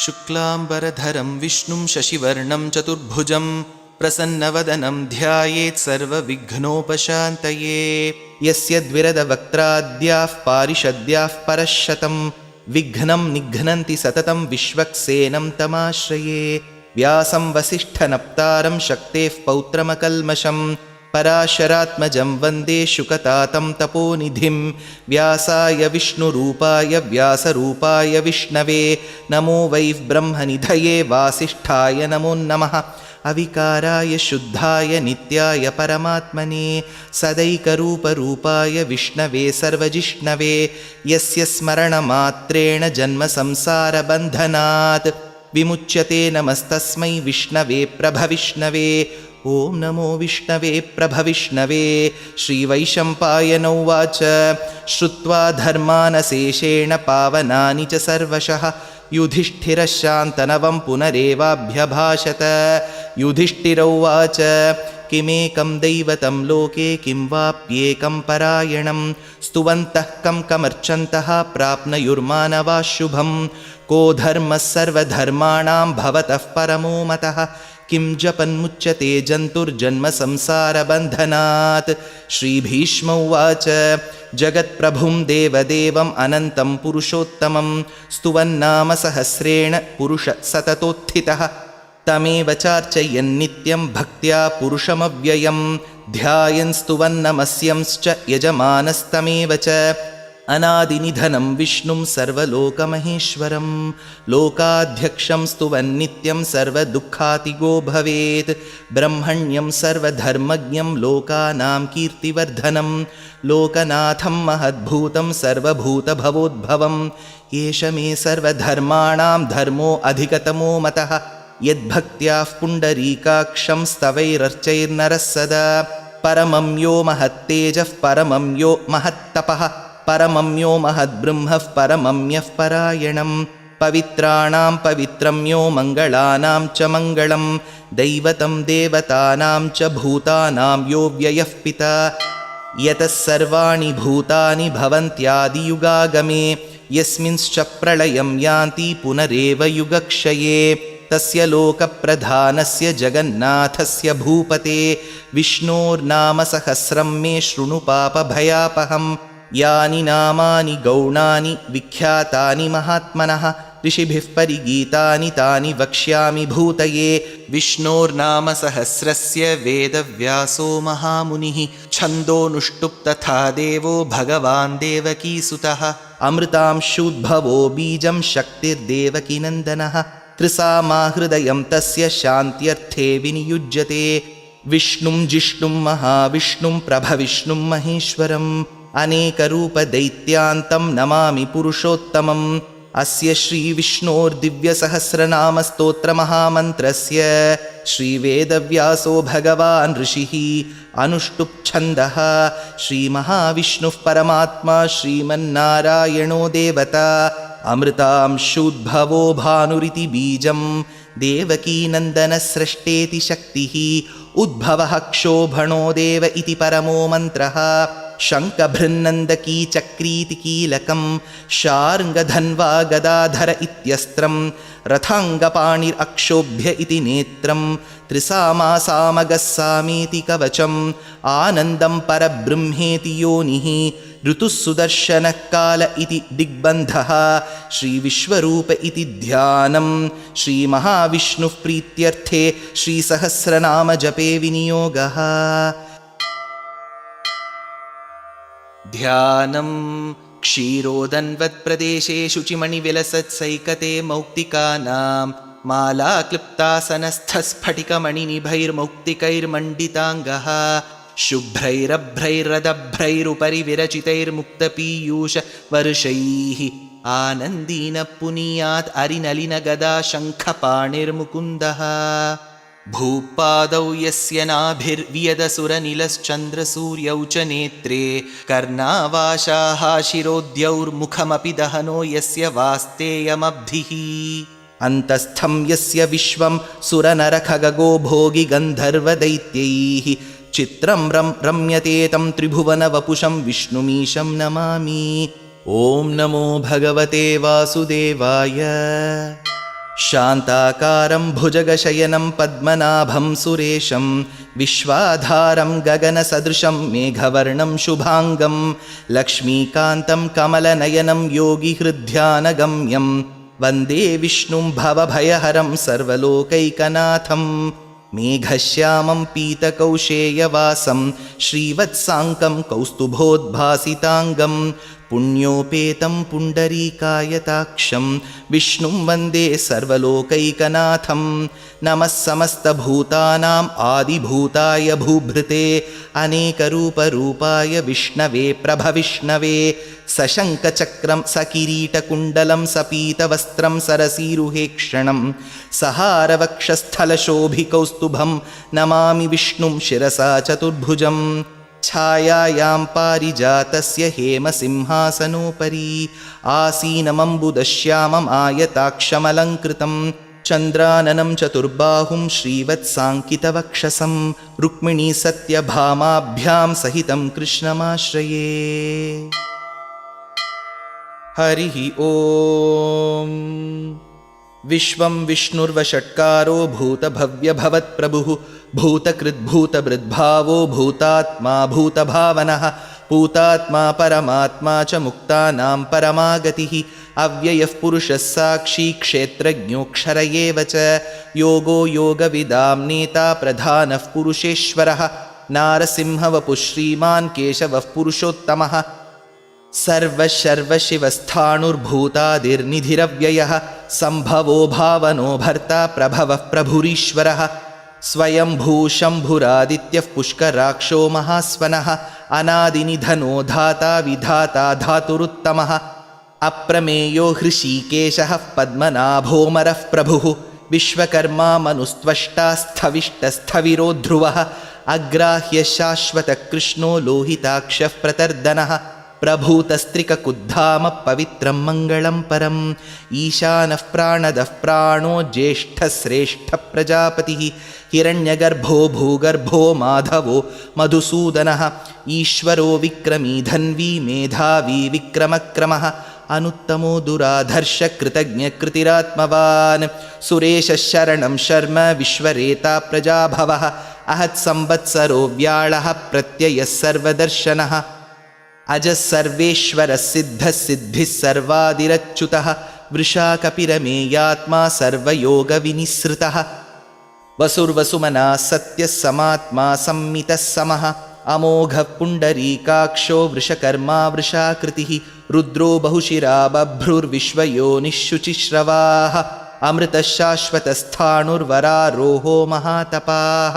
शुक्लाम्बरधरं विष्णुं शशिवर्णं चतुर्भुजं प्रसन्नवदनं ध्यायेत् सर्वविघ्नोपशान्तये। यस्य द्विरदवक्त्राद्याः पारिषद्याः परश्शतं विघ्नं निघ्नन्ति सततं विश्वक्सेनं तमाश्रये। व्यासं वसिष्ठनप्तारं शक्तेः पौत्रमकल्मषं पराशरात्मजं वन्दे शुकतातं तपोनिधिं। व्यासाय विष्णुरूपाय व्यासरूपाय विष्णवे नमो वै ब्रह्मनिधये वासिष्ठाय नमो नमः। अविकाराय शुद्धाय नित्याय परमात्मने सदैकरूपरूपाय विष्णवे सर्वजिष्णवे यस्य स्मरणमात्रेण जन्मसंसारबन्धनात् विमुच्यते। नमस्तस्मै विष्णवे प्रभविष्णवे। ॐ नमो विष्णवे प्रभविष्णवे। श्रीवैशम्पायन उवाच श्रुत्वा धर्मानशेषेण पावनानि च सर्वशः युधिष्ठिरः शान्तनवं पुनरेवाभ्यभाषत। युधिष्ठिर उवाच किमेकं दैवतं लोके किं वाप्येकं परायणं स्तुवन्तः कं कमर्चन्तः प्राप्नुयुर्मानवाः शुभं। को धर्मः सर्वधर्माणां भवतः परमो मतः किं जपन्मुच्यते जन्तुर्जन्मसंसारबन्धनात्। श्रीभीष्म उवाच जगत्प्रभुं देवदेवम् अनन्तं पुरुषोत्तमं स्तुवन्नाम सहस्रेण पुरुषः सततोत्थितः तमेव चार्चयन्नित्यं भक्त्या पुरुषमव्ययं ध्यायन् स्तुवन्नमस्यंश्च यजमानस्तमेव च। अनादिनिधनं विष्णुं सर्वलोकमहेश्वरं लोकाध्यक्षं स्तुवन्नित्यं सर्वदुःखातिगो भवेत्। ब्रह्मण्यं सर्वधर्मज्ञं लोकानां कीर्तिवर्धनं लोकनाथं महद्भूतं सर्वभूतभवोद्भवं। एष मे सर्वधर्माणां धर्मो अधिकतमो मतः यद्भक्त्याः पुण्डरीकाक्षं स्तवैरर्चैर्नरः सदा। परमं यो महत्तेजः परमं यो महत्तपः परमं यो महद्ब्रह्मः परमं यः परायणं। पवित्राणां पवित्रं यो मङ्गलानां च मङ्गलं दैवतं देवतानां च भूतानां यो व्ययः पिता। यतः सर्वाणि भूतानि भवन्त्यादियुगागमे यस्मिंश्च प्रलयं यान्ति पुनरेव युगक्षये। तस्य लोकप्रधानस्य जगन्नाथस्य भूपते विष्णोर्नाम सहस्रं मे शृणु पापभयापहम्। यानि नामानि गौणानि विख्यातानि महात्मनः ऋषिभिः परिगीतानि तानि वक्ष्यामि भूतये। विष्णोर्नाम सहस्रस्य वेदव्यासो महामुनिः छन्दोनुष्टुप् तथा देवो भगवान् देवकीसुतः। अमृतांशूद्भवो बीजं शक्तिर्देवकीनन्दनः त्रिसामाहृदयं तस्य शान्त्यर्थे विनियुज्यते। विष्णुं जिष्णुं महाविष्णुं प्रभविष्णुं महेश्वरम् अनेकरूपदैत्यान्तं नमामि पुरुषोत्तमम्। अस्य श्रीविष्णोर्दिव्यसहस्रनामस्तोत्रमहामन्त्रस्य श्रीवेदव्यासो भगवान् ऋषिः अनुष्टुप्छन्दः। श्रीमहाविष्णुः परमात्मा श्रीमन्नारायणो देवता अमृतांशूद्भवो भानुरिति बीजं देवकीनन्दनस्रष्टेति शक्तिः उद्भवः क्षोभणो देव इति परमो मन्त्रः। शङ्खभृन्नन्दकी चक्रीति कीलकं शार्ङ्गधन्वा गदाधर इत्यस्त्रं रथाङ्गपाणिरक्षोभ्य इति नेत्रं त्रिसामासामगः सामेति कवचम् आनन्दं परब्रह्मेति योनिः ऋतुः सुदर्शनः काल इति दिग्बन्धः। श्रीविश्वरूप इति ध्यानं श्रीमहाविष्णुः प्रीत्यर्थे श्रीसहस्रनामजपे विनियोगः। ध्यानं क्षीरोदन्वत्प्रदेशे शुचिमणिविलसत्सैकते मौक्तिकानां मालाक्लुप्तासनस्थस्फटिकमणिनिभैर्मौक्तिकैर्मण्डिताङ्गः शुभ्रैरभ्रैरदभ्रैरुपरि विरचितैर्मुक्तपीयूषवर्षैः आनन्दीनः पुनीयात् अरिनलिनगदा शङ्खपाणिर्मुकुन्दः। भूपादौ यस्य नाभिर्वियदसुरनिलश्चन्द्रसूर्यौ च नेत्रे कर्णावाशाः शिरोद्यौर्मुखमपि दहनो यस्य वास्तेयमब्धिः। अन्तस्थं यस्य विश्वं सुरनरखगो भोगि गन्धर्वदैत्यैः चित्रं रम्यते तं त्रिभुवनवपुषं विष्णुमीशं नमामि। ॐ नमो भगवते वासुदेवाय। शान्ताकारं भुजगशयनं पद्मनाभं सुरेशं विश्वाधारं गगनसदृशं मेघवर्णं शुभाङ्गं लक्ष्मीकान्तं कमलनयनं योगिहृद्ध्यानगम्यं वन्दे विष्णुं भवभयहरं सर्वलोकैकनाथं मेघश्यामं पीतकौशेयवासं श्रीवत्साङ्कं कौस्तुभोद्भासिताङ्गं पुण्योपेतं पुण्डरीकायताक्षं विष्णुं वन्दे सर्वलोकैकनाथं नमः समस्तभूतानाम् आदिभूताय भूभृते अनेकरूपरूपाय विष्णवे प्रभविष्णवे सशङ्खचक्रं सकिरीटकुण्डलं सपीतवस्त्रं सरसीरुहेक्षणं सहारवक्षस्थलशोभिकौस्तुभं नमामि विष्णुं शिरसा चतुर्भुजं छायायां पारिजातस्य हेमसिंहासनोपरि आसीनमम्बुदश्यामम् आयताक्षमलङ्कृतं चन्द्राननं चतुर्बाहुं श्रीवत्साङ्कितवक्षसं रुक्मिणीसत्यभामाभ्यां सहितं कृष्णमाश्रये। हरिः ॐ। विश्वं विष्णुर्वषट्कारो भूतभव्यभवत्प्रभुः भूतकृद्भूतभृद्भावो भूतात्मा भूतभावनः भूतात्मा परमात्मा च मुक्तानां परमागतिः अव्ययः पुरुषः साक्षी क्षेत्रज्ञोऽक्षर एव च योगो योगविदां नेता प्रधानः पुरुषेश्वरः नारसिंहवपुः श्रीमान् केशवः पुरुषोत्तमः सर्वशर्वशिवस्थाणुर्भूतादिर्निधिरव्ययः सम्भवो भावनो भर्ता प्रभवः प्रभुरीश्वरः स्वयंभू शम्भुरादित्यः पुष्कराक्षो महास्वनः अनादिनिधनो धाता विधाता धातुरुत्तमः अप्रमेयो हृषीकेशः पद्मनाभोमरः प्रभुः विश्वकर्मा मनुस्त्वष्टा स्थविष्टस्थविरो ध्रुवः अग्राह्य शाश्वतकृष्णो लोहिताक्षः प्रतर्दनः प्रभूतस्त्रिककुद्धामः पवित्रं मङ्गलं परम् ईशानः प्राणदः प्राणो ज्येष्ठश्रेष्ठप्रजापतिः हिरण्यगर्भो भूगर्भो माधवो मधुसूदनः ईश्वरो विक्रमी धन्वी मेधावी विक्रमक्रमः अनुत्तमो दुराधर्षकृतज्ञकृतिरात्मवान् सुरेशः शरणं शर्म विश्वरेता प्रजाभवः अहत्संवत्सरो व्याळः प्रत्ययः सर्वदर्शनः अजः सर्वेश्वरः सिद्धः सिद्धिः सर्वादिरच्युतः वृषा कपिरमेयात्मा सर्वयोगविनिसृतः वसुर्वसुमना सत्यः समात्मा संमितः समः अमोघः पुण्डरीकाक्षो वृषकर्मा वृषाकृतिः रुद्रो बहुशिरा बभ्रुर्विश्वयोनिः शुचिश्रवाः अमृतः शाश्वतस्थाणुर्वरारोहो महातपाः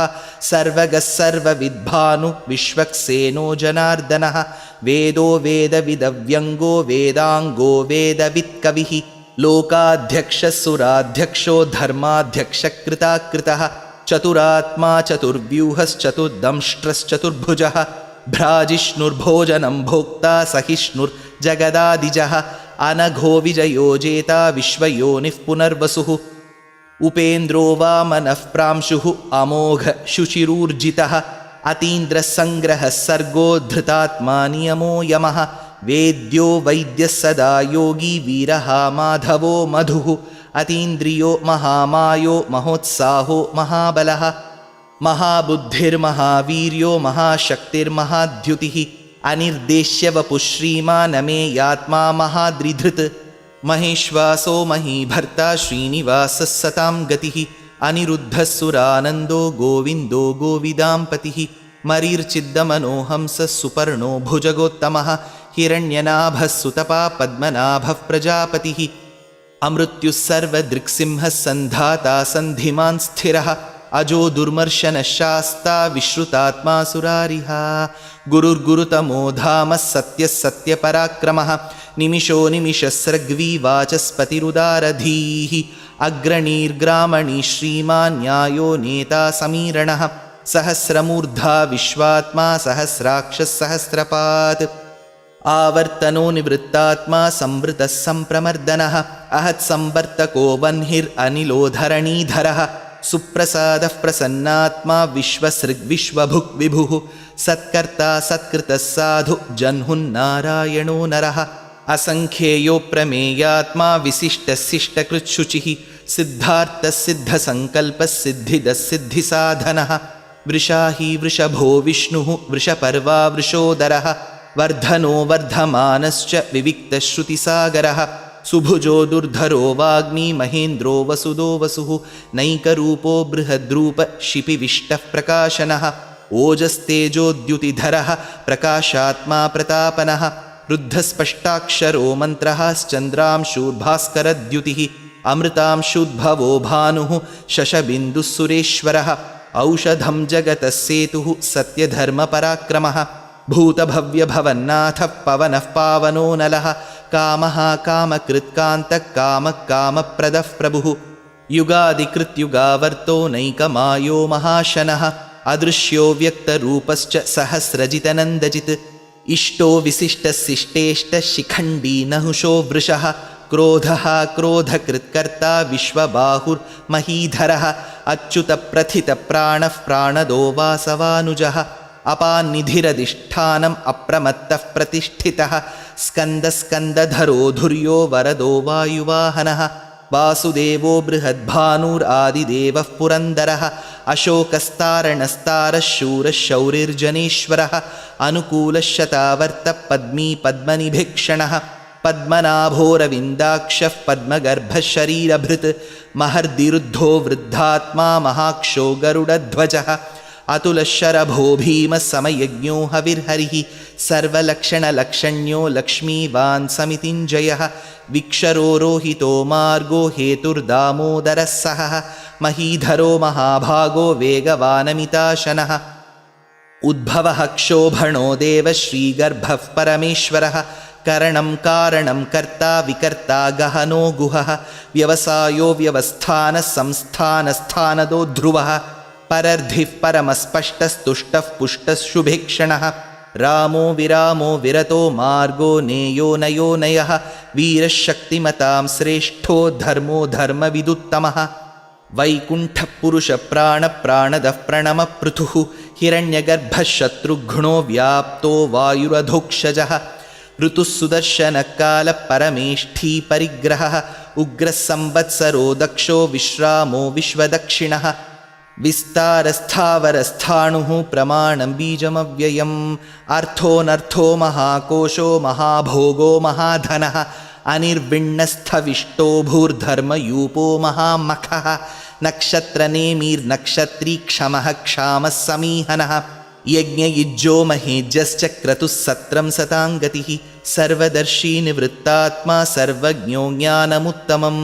सर्वगः सर्वविद्भानु विश्वक्सेनो जनार्दनः वेदो वेदविदव्यङ्गो वेदाङ्गो वेदवित्कविः लोकाध्यक्षः सुराध्यक्षो धर्माध्यक्षकृताकृतः चतुरात्मा चतुर्व्यूहश्चतुर्दंष्ट्रश्चतुर्भुजः भ्राजिष्णुर्भोजनं भोक्ता सहिष्णुर्जगदादिजः अनघो विजयो जेता विश्वयोनिः पुनर्वसुः उपेन्द्रो वामनः प्रांशुः अमोघ शुचिरूर्जितः अतीन्द्रसङ्ग्रहः सर्गो धृतात्मा नियमो यमः वेद्यो वैद्यः सदा योगी वीरः माधवो मधुः अतीन्द्रियो महामायो महोत्साहो महाबलः महाबुद्धिर्महावीर्यो महाशक्तिर्महाद्युतिः अनिर्देश्य वपुः श्रीमानमेयात्मा महाद्रिधृत् महेश्वासो महीभर्ता श्रीनिवासः सतां गतिः अनिरुद्धः सुरानन्दो गोविन्दो गोविदाम्पतिः मरीर्चिद्दमनोहंसः सुपर्णो भुजगोत्तमः हिरण्यनाभः सुतपा पद्मनाभः प्रजापतिः अमृत्युः सर्वदृक्सिंहः सन्धाता सन्धिमान् स्थिरः अजो दुर्मर्शनः शास्ता विश्रुतात्मा सुरारिः गुरुर्गुरुतमो धामः सत्यः सत्यपराक्रमः निमिषो निमिषस्रग्वी वाचस्पतिरुदारधीः अग्रणीर्ग्रामणी श्रीमान् न्यायो नेता समीरणः सहस्रमूर्धा विश्वात्मा सहस्राक्षः सहस्रपात् आवर्तनो निवृत्तात्मा संवृतः सम्प्रमर्दनः अहत्संवर्तको वह्निरनिलोधरणीधरः सुप्रसादः प्रसन्नात्मा विश्वसृग्विश्वभुक् विभुः सत्कर्ता सत्कृतः साधु जह्नुन्नारायणो नरः असङ्ख्येयो प्रमेयात्मा विशिष्टशिष्टकृच्छुचिः सिद्धार्थसिद्धसङ्कल्पसिद्धिदसिद्धिसाधनः वृषाही वृषभो विष्णुः वृषपर्वा वृषोदरः वर्धनो वर्धमानश्च विविक्तश्रुतिसागरः सुभुजो दुर्धरो वाग्मी महेन्द्रो वसुदो वसुः नैकरूपो बृहद्रूप शिपिविष्टः प्रकाशनः ओजस्तेजोद्युतिधरः प्रकाशात्मा प्रतापनः रुद्धस्पष्टाक्षरो मन्त्रः स्चन्द्रांशूर्भास्करद्युतिः अमृतांशुद्भवो भानुः शशबिन्दुः सुरेश्वरः औषधं जगतः सेतुः सत्यधर्मपराक्रमः भूतभव्यभवन्नाथः पवनः पावनो नलः कामः कामकृत्कान्तः कामः कामप्रदः प्रभुः युगादिकृत्युगावर्तो नैकमायो महाशनः अदृश्यो व्यक्तरूपश्च सहस्रजितनन्दजित् इष्टो विशिष्टशिष्टेष्टशिखण्डी नहुषो वृषः क्रोधः क्रोधकृत्कर्ता विश्वबाहुर्महीधरः अच्युतप्रथितप्राणः प्राणदो वासवानुजः अपान्निधिरधिष्ठानम् अप्रमत्तः प्रतिष्ठितः स्कन्दस्कन्दधरो धुर्यो वरदो वायुवाहनः वासुदेवो बृहद्भानुरादिदेवः पुरन्दरः अशोकस्तारणस्तारः शूरः शौरिर्जनेश्वरः अनुकूलः शतावर्तः पद्मी पद्मनिभीक्षणः पद्मनाभोरविन्दाक्षः पद्मगर्भः शरीरभृत् महर्दिरुद्धो वृद्धात्मा महाक्षो गरुडध्वजः अतुलशरभो भीमः समयज्ञो हविर्हरिः सर्वलक्षणलक्षण्यो लक्ष्मीवान् समितिञ्जयः विक्षरो रोहितो मार्गो हेतुर्दामोदरः सहः महीधरो महाभागो वेगवानमिताशनः उद्भवः क्षोभणो देव श्रीगर्भः परमेश्वरः करणं कारणं कर्ता विकर्ता गहनो गुहः व्यवसायो व्यवस्थानः संस्थानस्थानदो ध्रुवः परर्धिः परमस्पष्टस्तुष्टः पुष्टः शुभेक्षणः रामो विरामो विरतो मार्गो नेयो नयो नयः वीरशक्तिमतां श्रेष्ठो धर्मो धर्मविदुत्तमः वैकुण्ठपुरुषप्राणप्राणदः प्रणमपृथुः हिरण्यगर्भः शत्रुघ्नो व्याप्तो वायुरधोक्षजः ऋतुः सुदर्शनकालः परमेष्ठी परिग्रहः उग्रः संवत्सरो दक्षो विश्रामो विश्वदक्षिणः विस्तारस्थावरस्थाणुः प्रमाणं बीजमव्ययम् अर्थोऽनर्थो महाकोशो महाभोगो महाधनः अनिर्विण्णस्थविष्टो भूर्धर्मयूपो महामखः नक्षत्रनेमिर्नक्षत्री क्षमः क्षामः समीहनः यज्ञयुज्यो महेज्यश्च क्रतुः सत्रं सताङ्गतिः सर्वदर्शी निवृत्तात्मा सर्वज्ञो ज्ञानमुत्तमं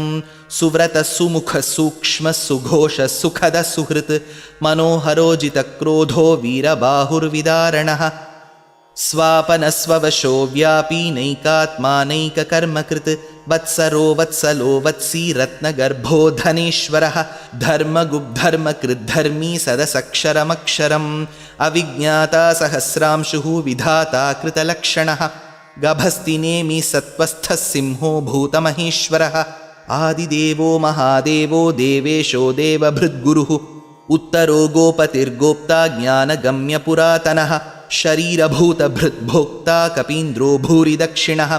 सुव्रतः सुमुखः सूक्ष्मः सुघोषः सुखदः सुहृत् मनोहरोजितक्रोधो वीरबाहुर्विदारणः स्वापनस्ववशो व्यापी नैकात्मा नैककर्मकृत् वत्सरो वत्सलो वत्सी रत्नगर्भो धनेश्वरः धर्मगुब्धर्मकृद्धर्मी सदसक्षरमक्षरम् अविज्ञाता सहस्रांशुः विधाता कृतलक्षणः गभस्तिनेमि सत्त्वस्थः सिंहो भूतमहेश्वरः आदिदेवो महादेवो देवेशो देवभृद्गुरुः उत्तरो गोपतिर्गोप्ता ज्ञानगम्यपुरातनः शरीरभूतभृद्भोक्ता कपीन्द्रो भूरि दक्षिणः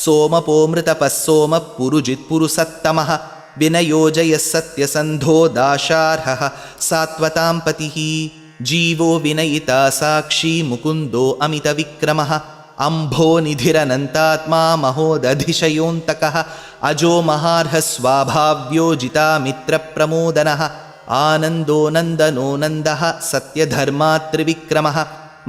सोमपोमृतपः सोमः पुरुजित्पुरुसत्तमः विनयोजयः सत्यसन्धो दाशार्हः सात्वतां पतिः जीवो विनयिता साक्षी मुकुन्दो अमितविक्रमः अम्भो निधिरनन्तात्मा महोदधिशयोऽन्तकः अजो महार्हः स्वाभाव्यो जितामित्रप्रमोदनः आनन्दो नन्दनो नन्दः सत्यधर्मात्रिविक्रमः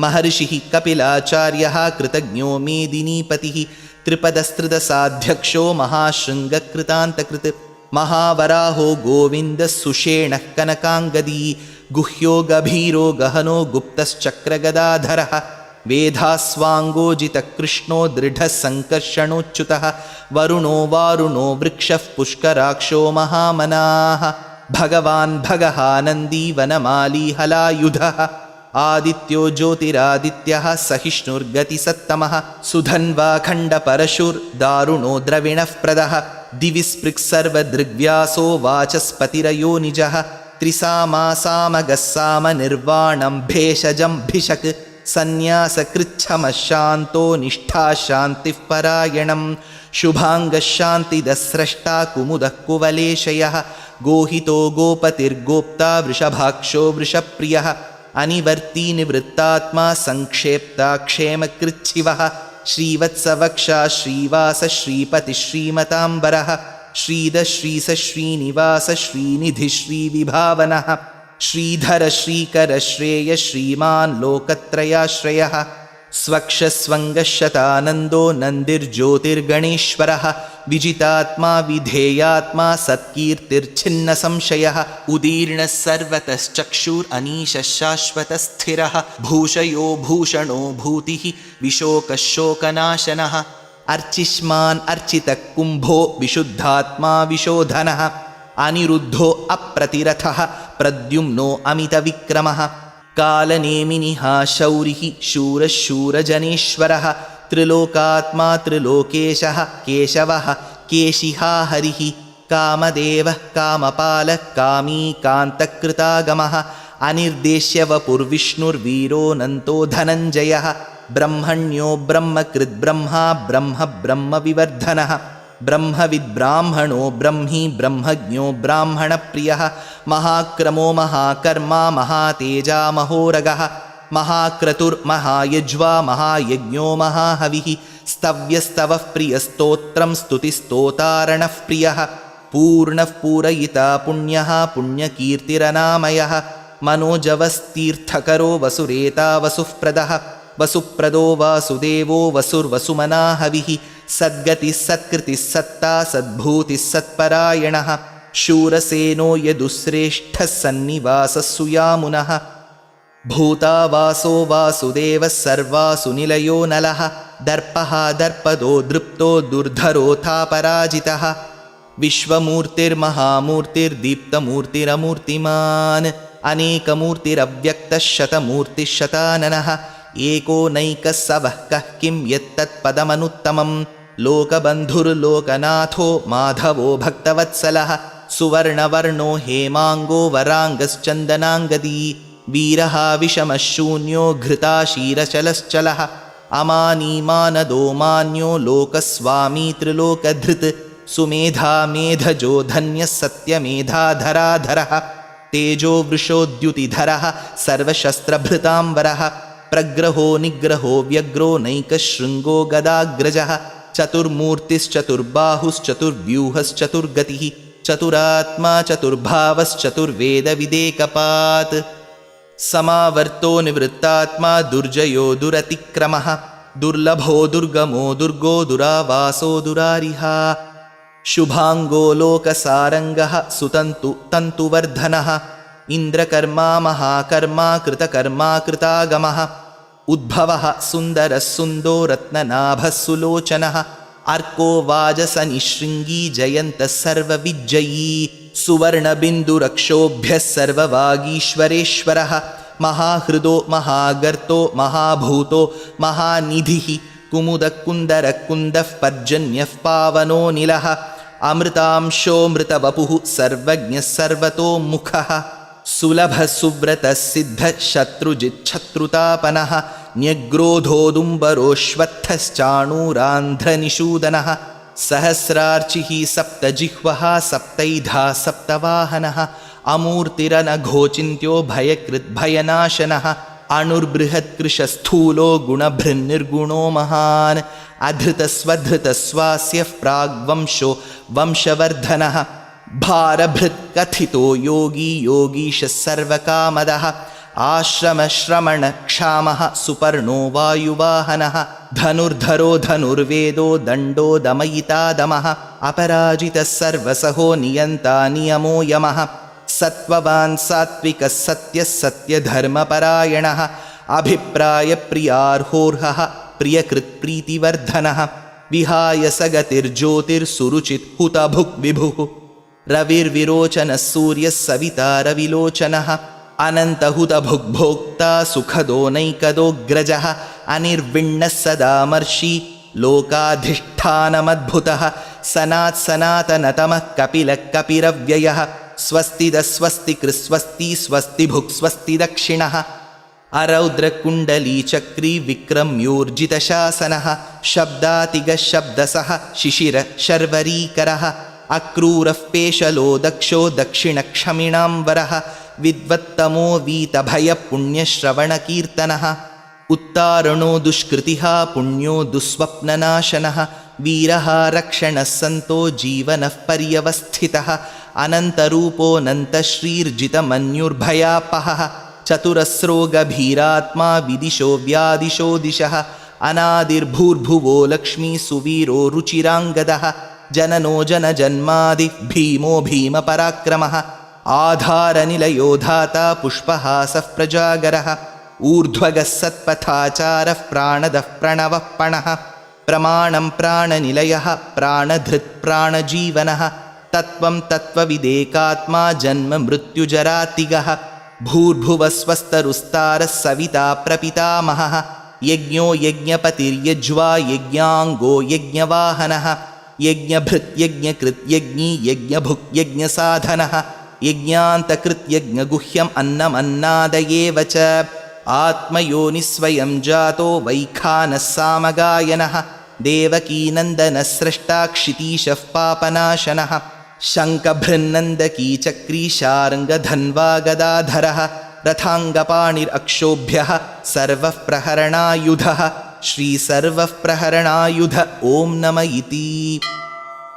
महर्षिः कपिलाचार्यः कृतज्ञो मेदिनीपतिः त्रिपदस्त्रिदशाध्यक्षो महाशृङ्गकृतान्तकृत् महावराहो गोविन्दः सुषेणः कनकाङ्गदी गुह्यो गभीरो गहनो गुप्तश्चक्रगदाधरः वेधास्वाङ्गोजितकृष्णो दृढः सङ्कर्षणोच्युतः वरुणो वारुणो वृक्षः पुष्कराक्षो महामनाः भगवान् भगहानन्दी वनमाली हलायुधः आदित्यो ज्योतिरादित्यः सहिष्णुर्गतिसत्तमः सुधन्वाखण्डपरशुर्दारुणो द्रविणः प्रदः दिवि स्पृक्सर्वदृग्व्यासो वाचस्पतिरयो निजः त्रिसामासामगः सामनिर्वाणं भेषजं भिषक् सन्न्यासकृच्छमः शान्तो निष्ठा शान्तिः परायणं शुभाङ्गशान्तिदस्रष्टा कुमुदः कुवलेशयः गोहितो गोपतिर्गोप्ता वृषभाक्षो वृषप्रियः अनिवर्ती निवृत्तात्मा संक्षेप्ता क्षेमकृच्छिवः श्रीवत्सवक्षा श्रीवास श्रीपति श्रीमताम्बरः श्रीद श्रीस श्रीनिवास श्रीनिधि श्रीविभावनः श्रीधर श्रीकर श्रेय श्रीमान् लोकत्रयाश्रयः स्वक्षस्वङ्गशतानन्दो नन्दिर्ज्योतिर्गणेश्वरः विजितात्मा विधेयात्मा सत्कीर्तिर्छिन्नसंशयः उदीर्णः सर्वतश्चक्षुरनीशः शाश्वतस्थिरः भूषयो भूषणो भूतिः विशोकः शोकनाशनः अर्चिष्मान् अर्चितः कुम्भो विशुद्धात्मा विशोधनः अनिरुद्धो अप्रतिरथः प्रद्युम्नो अमितविक्रमः कालनेमिनिः शौरिः शूरः शूरजनेश्वरः त्रिलोकात्मा त्रिलोकेशः केशवः केशिहा हरिः कामदेवः कामपालः कामी कान्तकृतागमः अनिर्देश्य वपुर्विष्णुर्वीरोऽनन्तो धनञ्जयः ब्रह्मण्यो ब्रह्मकृद्ब्रह्मा ब्रह्म ब्रह्मविवर्धनः ब्रह्मविद्ब्राह्मणो ब्रह्मी ब्रह्मज्ञो ब्राह्मणप्रियः महाक्रमो महाकर्मा महातेजा महोरगः महाक्रतुर्महायज्वा महायज्ञो महाहविः स्तव्यस्तवः प्रियस्तोत्रं स्तुतिस्तोतारणः प्रियः पूर्णः पूरयिता पुण्यः पुण्यकीर्तिरनामयः मनोजवस्तीर्थकरो वसुरेता वसुःप्रदः वसुप्रदो वासुदेवो वसुर्वसुमनाहविः सद्गतिः सत्कृतिः सत्ता सद्भूतिः सत्परायणः शूरसेनो यदुश्रेष्ठः सन्निवासः सुयामुनः भूतावासो वासुदेवः सर्वासु निलयो नलः दर्पः दर्पदो दृप्तो दुर्धरोऽथापराजितः विश्वमूर्तिर्महामूर्तिर्दीप्तमूर्तिरमूर्तिमान् अनेकमूर्तिरव्यक्तः शतमूर्तिः शताननः एको नैकः सवः कः किं यत्तत्पदमनुत्तमं लोकबन्धुर्लोकनाथो माधवो भक्तवत्सलः सुवर्णवर्णो हेमाङ्गो वराङ्गश्चन्दनाङ्गदी वीरः विषमः शून्यो घृताशीरचलश्चलः अमानीमानदो मान्यो लोकस्वामी त्रिलोकधृत् सुमेधा मेधजो धन्यः सत्यमेधाधराधरः तेजो वृषोद्युतिधरः सर्वशस्त्रभृताम्बरः प्रग्रहो निग्रहो व्यग्रो नैकशृङ्गो गदाग्रजः चतुर्मूर्तिश्चतुर्बाहुश्चतुर्व्यूहश्चतुर्गतिः चतुरात्मा चतुर्भावश्चतुर्वेदविदेकपात् समावर्तो निवृत्तात्मा दुर्जयो दुरतिक्रमः दुर्लभो दुर्गमो दुर्गो दुरावासो दुरारिहा शुभाङ्गो लोकसारङ्गः सुतन्तु तन्तुवर्धनः इन्द्रकर्मा महाकर्मा कृतकर्मा कृतागमः उद्भवः सुन्दरः सुन्दो रत्ननाभः सुलोचनः अर्को वाजसनिशृङ्गी जयन्तः सर्वविज्जयी सुवर्णबिन्दुरक्षोभ्यः सर्ववागीश्वरेश्वरः महाहृदो महागर्तो महाभूतो महानिधिः कुमुदकुन्दरकुन्दः पर्जन्यः पावनो निलः अमृतांशोऽमृतवपुः सर्वज्ञः सर्वतोमुखः सुलभः सुव्रतः सिद्धः शत्रुजिच्छत्रुतापनः न्यग्रोधोदुम्बरोऽश्वत्थश्चाणूरान्ध्रनिषूदनः सहस्रार्चिः सप्तजिह्वः सप्तैधा सप्तवाहनः अमूर्तिरनघोचिन्त्यो भयकृद्भयनाशनः अणुर्बृहत्कृशस्थूलो गुणभृन्निर्गुणो महान् अधृतस्वधृतस्वास्यः प्राग्वंशो वंशवर्धनः भारभृत्कथितो योगी योगीशः सर्वकामदः आश्रमश्रमणक्षामः सुपर्णो वायुवाहनः धनुर्धरो धनुर्वेदो दण्डो दमयितादमः अपराजितः सर्वसहो नियन्ता नियमो यमः सत्त्ववान् सात्विकः सत्यः सत्यधर्मपरायणः अभिप्रायप्रियार्होर्हः प्रियकृत्प्रीतिवर्धनः विहाय सगतिर्ज्योतिर्सुरुचित् हुतभुक् विभुः रविर्विरोचनः सूर्यः सविता रविलोचनः अनन्तहुतभुग्भोक्ता सुखदो नैकदोऽग्रजः अनिर्विण्णः सदामर्षि लोकाधिष्ठानमद्भुतः सनात्सनातनतमः कपिलः कपिरव्ययः स्वस्तिदस्वस्तिकृस्वस्ति स्वस्तिभुक् स्वस्ति दक्षिणः अरौद्रकुण्डलीचक्री विक्रम्योर्जितशासनः शब्दातिगः शब्दसः शिशिर शर्वरीकरः अक्रूरः पेशलो दक्षो दक्षिणक्षमिणाम्बरः विद्वत्तमो वीतभयपुण्यश्रवणकीर्तनः उत्तारणो दुष्कृतिः पुण्यो दुःस्वप्ननाशनः वीरः रक्षणः सन्तो जीवनः पर्यवस्थितः अनन्तरूपोऽनन्तश्रीर्जितमन्युर्भयापहः चतुरस्रो गभीरात्मा विदिशो व्यादिशो दिशः अनादिर्भूर्भुवो लक्ष्मी सुवीरो रुचिराङ्गदः जननो जनजन्मादि भीमो भीमपराक्रमः आधारनिलयो धाता पुष्पहासः प्रजागरः ऊर्ध्वगः सत्पथाचारः प्राणदः प्रणवः पणः प्रमाणं प्राणनिलयः प्राणधृत् प्राणजीवनः तत्त्वं तत्त्वविदेकात्मा जन्म मृत्युजरातिगः भूर्भुवस्वस्तरुस्तारः सविता प्रपितामहः यज्ञो यज्ञपतिर्यज्वा यज्ञाङ्गो यज्ञवाहनः यज्ञभृत् यज्ञकृत् यज्ञी यज्ञभुक् यज्ञसाधनः यज्ञान्तकृत् यज्ञगुह्यम् अन्नमन्नादयेव च आत्मयोनिस्वयं जातो वैखानः सामगायनः देवकीनन्दनः स्रष्टा क्षितीशः पापनाशनः शङ्खभृन्नन्दकी चक्री शार्ङ्गधन्वा गदाधरः रथाङ्गपाणिरक्षोभ्यः सर्वः प्रहरणायुधः श्रीसर्वः प्रहरणायुध ॐ नम इति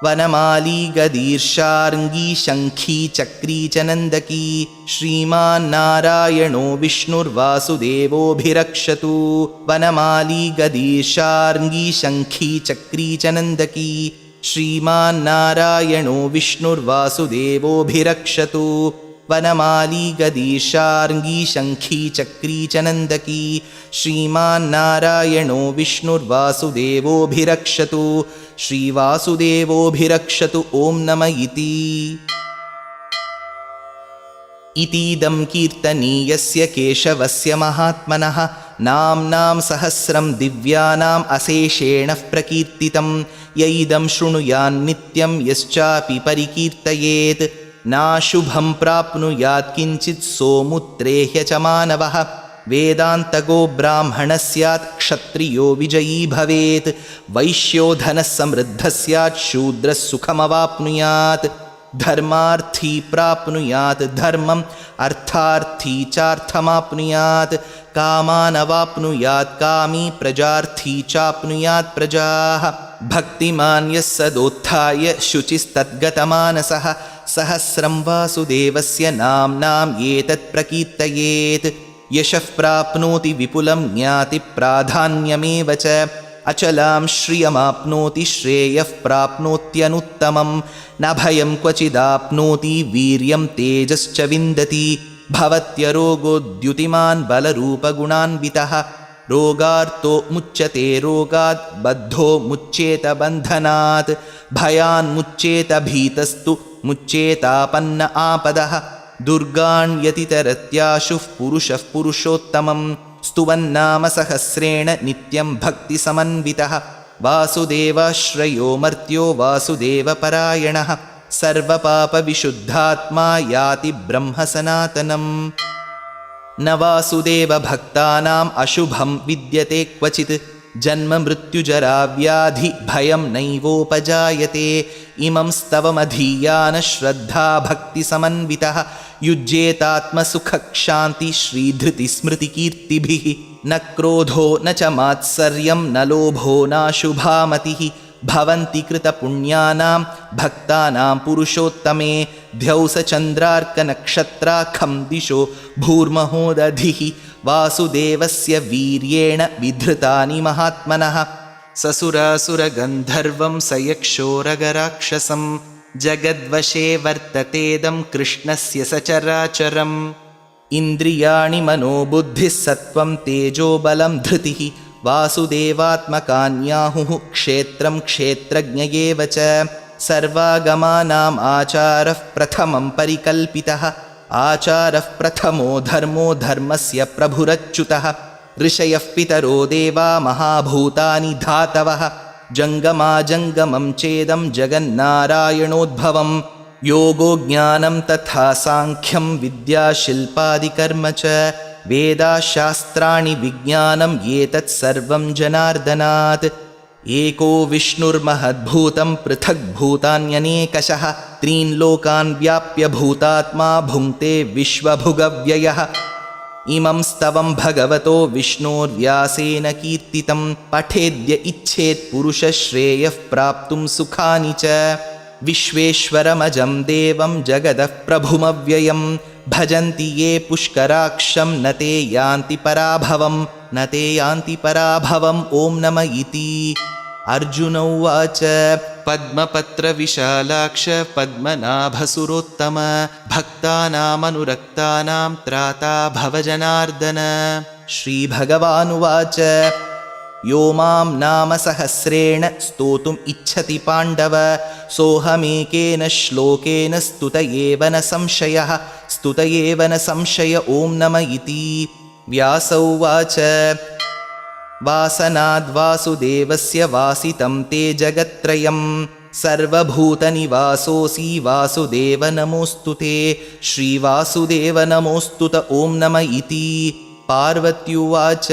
वनमाली गदीर्षार्ङ्गी शङ्खी चक्री च नन्दकी श्रीमान्नारायणो विष्णुर्वासुदेवोऽभिरक्षतु वनमाली गदीर्षार्ङ्गी शङ्खी चक्री च नन्दकी श्रीमान्नारायणो विष्णुर्वासुदेवोऽभिरक्षतु वनमाली गदीर्षार्ङ्गी शङ्खी चक्री च नन्दकी श्रीमान्नारायणो विष्णुर्वासुदेवोऽभिरक्षतु श्रीवासुदेवोऽभिरक्षतु ॐ नम इतीदं कीर्तनीयस्य केशवस्य महात्मनः नाम्नां सहस्रं दिव्यानाम् अशेषेण प्रकीर्तितं य इदं शृणुयान्नित्यं यश्चापि परिकीर्तयेत् नाशुभं प्राप्नुयात् किञ्चित् सोमुत्रेह्य च मानवः वेदान्तगो ब्राह्मणः स्यात् क्षत्रियो विजयी भवेत् वैश्यो धनः समृद्धः स्यात् शूद्रः सुखमवाप्नुयात् धर्मार्थी प्राप्नुयात् धर्मम् अर्थार्थी चार्थमाप्नुयात् कामानवाप्नुयात् कामी प्रजार्थी चाप्नुयात् प्रजाः भक्तिमान् यः सदोत्थाय शुचिस्तद्गतमानसः सहस्रं वासुदेवस्य नाम्नाम् एतत् प्रकीर्तयेत् यशः प्राप्नोति विपुलं ज्ञाति प्राधान्यमेव च अचलां श्रियमाप्नोति श्रेयः प्राप्नोत्यनुत्तमं न भयं क्वचिदाप्नोति वीर्यं तेजश्च विन्दति भवत्यरोगोद्युतिमान् बलरूपगुणान्वितः रोगार्तो मुच्यते रोगात् बद्धो मुच्येत बन्धनात् भयान्मुच्येत भीतस्तु मुच्येतापन्न आपदः दुर्गाण्यतितरत्याशुः पुरुषः पुरुषोत्तमं स्तुवन्नाम सहस्रेण नित्यं भक्तिसमन्वितः वासुदेवाश्रयो मर्त्यो वासुदेवपरायणः सर्वपापविशुद्धात्मा याति ब्रह्मसनातनम् न वासुदेवभक्तानाम् अशुभं विद्यते क्वचित् जन्म मृत्युजरा व्याधि भयं नैवोपजायते इमं स्तवमधीयान श्रद्धा भक्तिसमन्वितः युज्येतात्मसुखक्षान्ति श्रीधृतिस्मृतिकीर्तिभिः न क्रोधो न च मात्सर्यं न लोभो नाशुभामतिः भवन्ति कृतपुण्यानां भक्तानां पुरुषोत्तमे द्यौसचन्द्रार्कनक्षत्राखं दिशो भूर्महोदधिः वासुदेवस्य वीर्येण विधृतानि महात्मनः ससुरासुरगन्धर्वं सयक्षोरगराक्षसं जगद्वशे वर्ततेदं कृष्णस्य सचराचरम् इन्द्रियाणि मनोबुद्धिः सत्त्वं तेजोबलं धृतिः वासुदेवात्मकान्याहुः क्षेत्रं क्षेत्रज्ञ एव च सर्वागमानाम् आचारः प्रथमं परिकल्पितः आचारः प्रथमो धर्मो धर्मस्य प्रभुरच्युतः ऋषयः पितरो देवा महाभूतानि धातवः जङ्गमाजङ्गमं चेदं जगन्नारायणोद्भवं योगो ज्ञानं तथा साङ्ख्यं विद्याशिल्पादिकर्म च वेदाशास्त्राणि विज्ञानं एतत् सर्वं जनार्दनात्। एको विष्णुर्महद्भूतं पृथग्भूतान्यनेकशः त्रीन् लोकान् व्याप्य भूतात्मा भुङ्क्ते विश्वभुगव्ययः। इमं स्तवं भगवतो विष्णोर्व्यासेन कीर्तितं पठेद्य इच्छेत् पुरुषश्रेयः प्राप्तुं सुखानि च। विश्वेश्वरमजं देवं जगदः प्रभुमव्ययं भजन्ति ये पुष्कराक्षं न ते यान्ति पराभवम् ॐ नम इति। अर्जुन उवाच पद्मपत्रविशालाक्ष पद्मनाभसुरोत्तम भक्तानामनुरक्तानां त्राता भवजनार्दन। श्रीभगवानुवाच यो मां नाम सहस्रेण स्तोतुम् इच्छति पाण्डव सोऽहमेकेन श्लोकेन स्तुत एव न संशय ॐ नम इति। व्यास उवाच वासनाद्वासुदेवस्य वासितं ते जगत्त्रयं सर्वभूतनिवासोऽसि वासुदेव नमोऽस्तु ते। श्रीवासुदेव नमोऽस्तु त ॐ नम इति। पार्वत्युवाच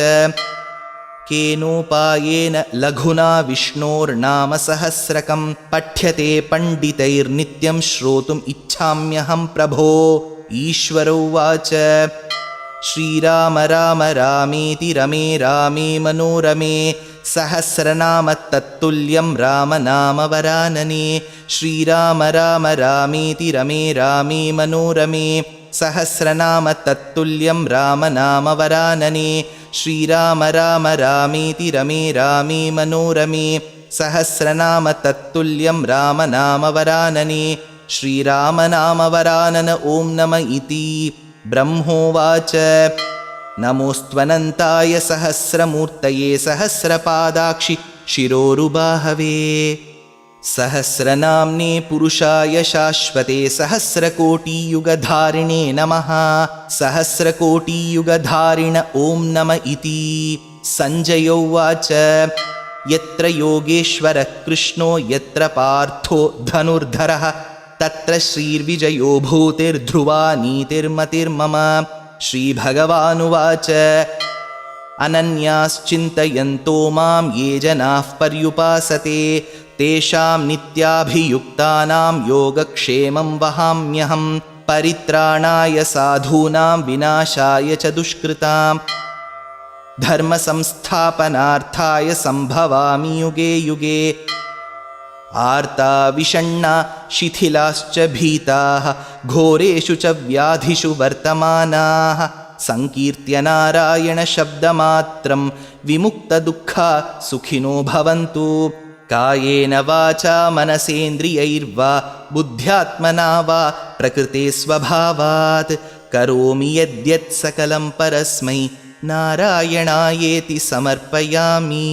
केनोपायेन लघुना विष्णोर्नाम सहस्रकं पठ्यते पण्डितैर्नित्यं श्रोतुम् इच्छाम्यहं प्रभो। ईश्वर उवाच श्रीराम राम रामेति रमे रामे मनोरमे सहस्रनाम तत्तुल्यं राम नाम वरानने। श्रीराम राम रामेति रमे रामे मनोरमे सहस्रनाम तत्तुल्यं राम नाम वरानने। श्रीराम राम रामेति रमे रामे मनोरमे सहस्रनाम तत्तुल्यं राम नाम वरानने। श्रीराम नाम वरानन ॐ नम इति। ब्रह्मोवाच नमोऽस्त्वनन्ताय सहस्रमूर्तये सहस्रपादाक्षि शिरोरुबाहवे सहस्रनाम्ने पुरुषाय शाश्वते सहस्रकोटियुगधारिणे नमः। सहस्रकोटियुगधारिण ॐ नम इति। सञ्जय उवाच यत्र योगेश्वरः कृष्णो यत्र पार्थो धनुर्धरः तत्र श्रीर्विजयो भूतिर्ध्रुवा नीतिर्मतिर्मम। श्रीभगवानुवाच अनन्याश्चिन्तयन्तो मां ये जनाः पर्युपासते तेषां नित्याभियुक्तानां योगक्षेमं वहाम्यहं परित्राणाय साधूनां विनाशाय च दुष्कृतां धर्मसंस्थापनार्थाय सम्भवामि युगे युगे। आर्ता विषण्णा शिथिलाश्च भीताः घोरेषु च व्याधिषु वर्तमानाः संकीर्त्य नारायणशब्दमात्रं विमुक्तदुःखा सुखिनो भवन्तु। कायेन वाचा मनसेन्द्रियैर्वा बुद्ध्यात्मना वा प्रकृते स्वभावात् करोमि यद्यत् सकलं परस्मै नारायणायेति समर्पयामि।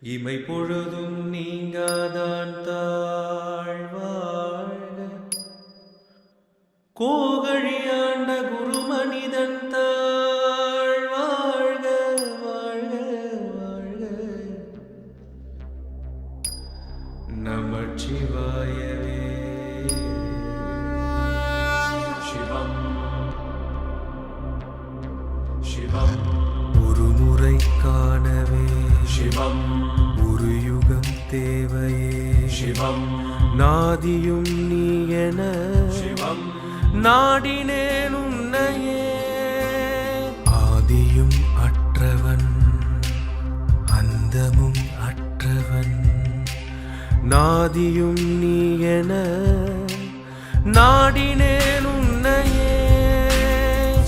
இமை பொழுதும் நீங்காதான் தாழ்வாழ்க கோகழியாண்ட குரு மனிதன் தாழ்வாழ்க வாழ்க வாழ்க நமச்சிவாயவே சிவம் சிவம் ஒருமுறை காணவே சிவம் ஒரு யுகம் தேவையே சிவம் நாதியும் நீ என சிவம் நாடினேன் உன்னையே ஆதியும் அற்றவன் அந்தமும் அற்றவன் நாதியும் நீ என நாடினேன் உன்னையே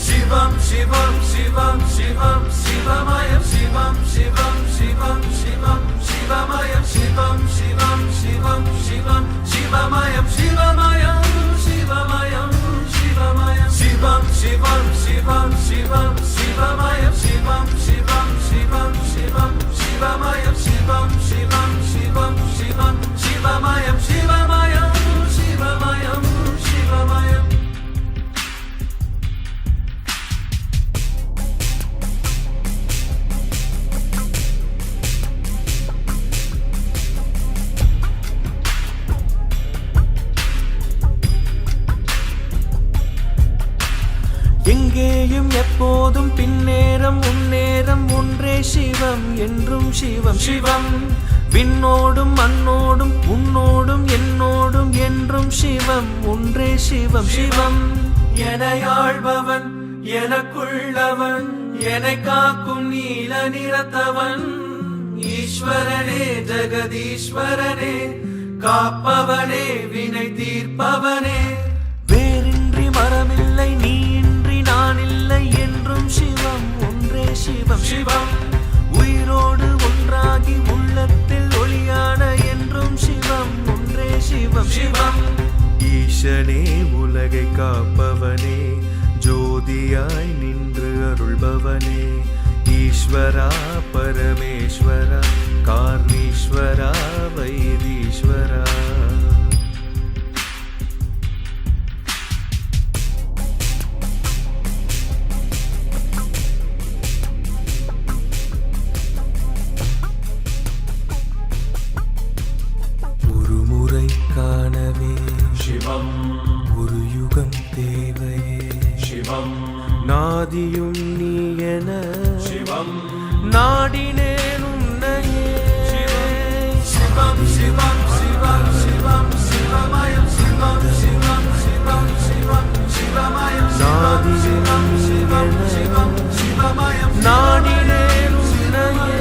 சிவம் சிவம் சிவம் சிவம் சிவமயம் சிவம் சிவம் சிவம் சிவம் சிவமயம் சிவம் சிவம் சிவம் சிவம் சிவமயம் சிவமயம் சிவமயம் சிவமயம் சிவம் சிவம் சிவம் சிவம் சிவமயம் சிவம் சிவம் சிவம் சிவம் சிவமயம் சிவம் சிவம் சிவம் சிவம் சிவமயம் சிவமயம் சிவமயம் சிவமயம் எங்கேயும் எப்போதும் பின்னேரம் முன்னேறம் ஒன்றே சிவம் என்றும் சிவம் சிவம் விண்ணோடும் மண்ணோடும் உன்னோடும் என்னோடும் என்றும் சிவம் ஒன்றே சிவம் சிவம் எனையாழ்பவன் எனக்குள்ளவன் என்னை காக்கும் நீல நிறத்தவன் ஈஸ்வரனே ஜெகதீஸ்வரனே காப்பவனே வினை தீர்ப்பவனே வேறின்றி மரமில்லை நீ இன்றி நான் இல்லை என்றும் சிவம் ஒன்றே சிவம் சிவம் உயிரோடு ஒன்றாகி உள்ளத்தில் ஒளியான என்றும் சிவம் ஒன்றே சிவம் சிவம் ஈசனே உலகை காப்பவனே ஜோதியாய் நின்று அருள்பவனே ஈஸ்வரா பரமேஸ்வரா கார்ணீஸ்வரா வைதீஸ்வரா காணவே சிவம் ஒரு யுகம் தேவையே சிவம் நாதியும் நீ என சிவம் நாடினேன் உன்னையே சிவம் சிவம் சிவம் சிவம் சிவமயம் சிவம் சிவம் சிவம் சிவம் சிவமயம் நாதியும் சிவம் சிவம் சிவமயம் நாடினேன் உன்னையே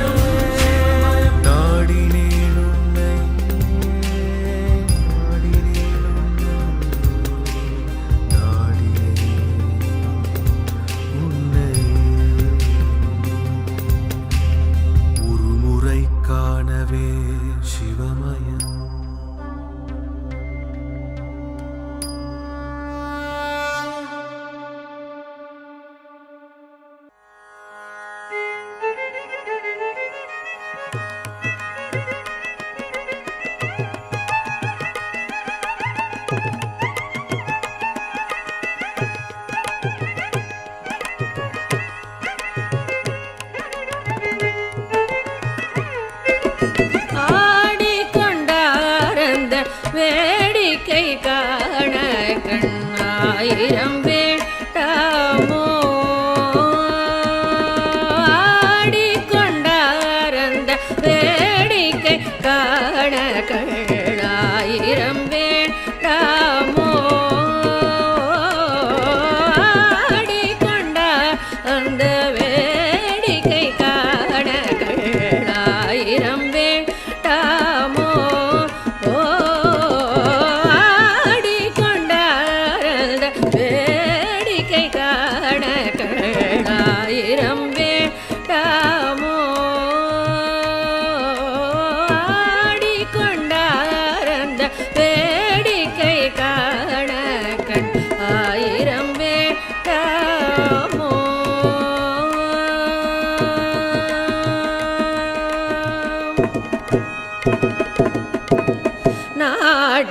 ஆடி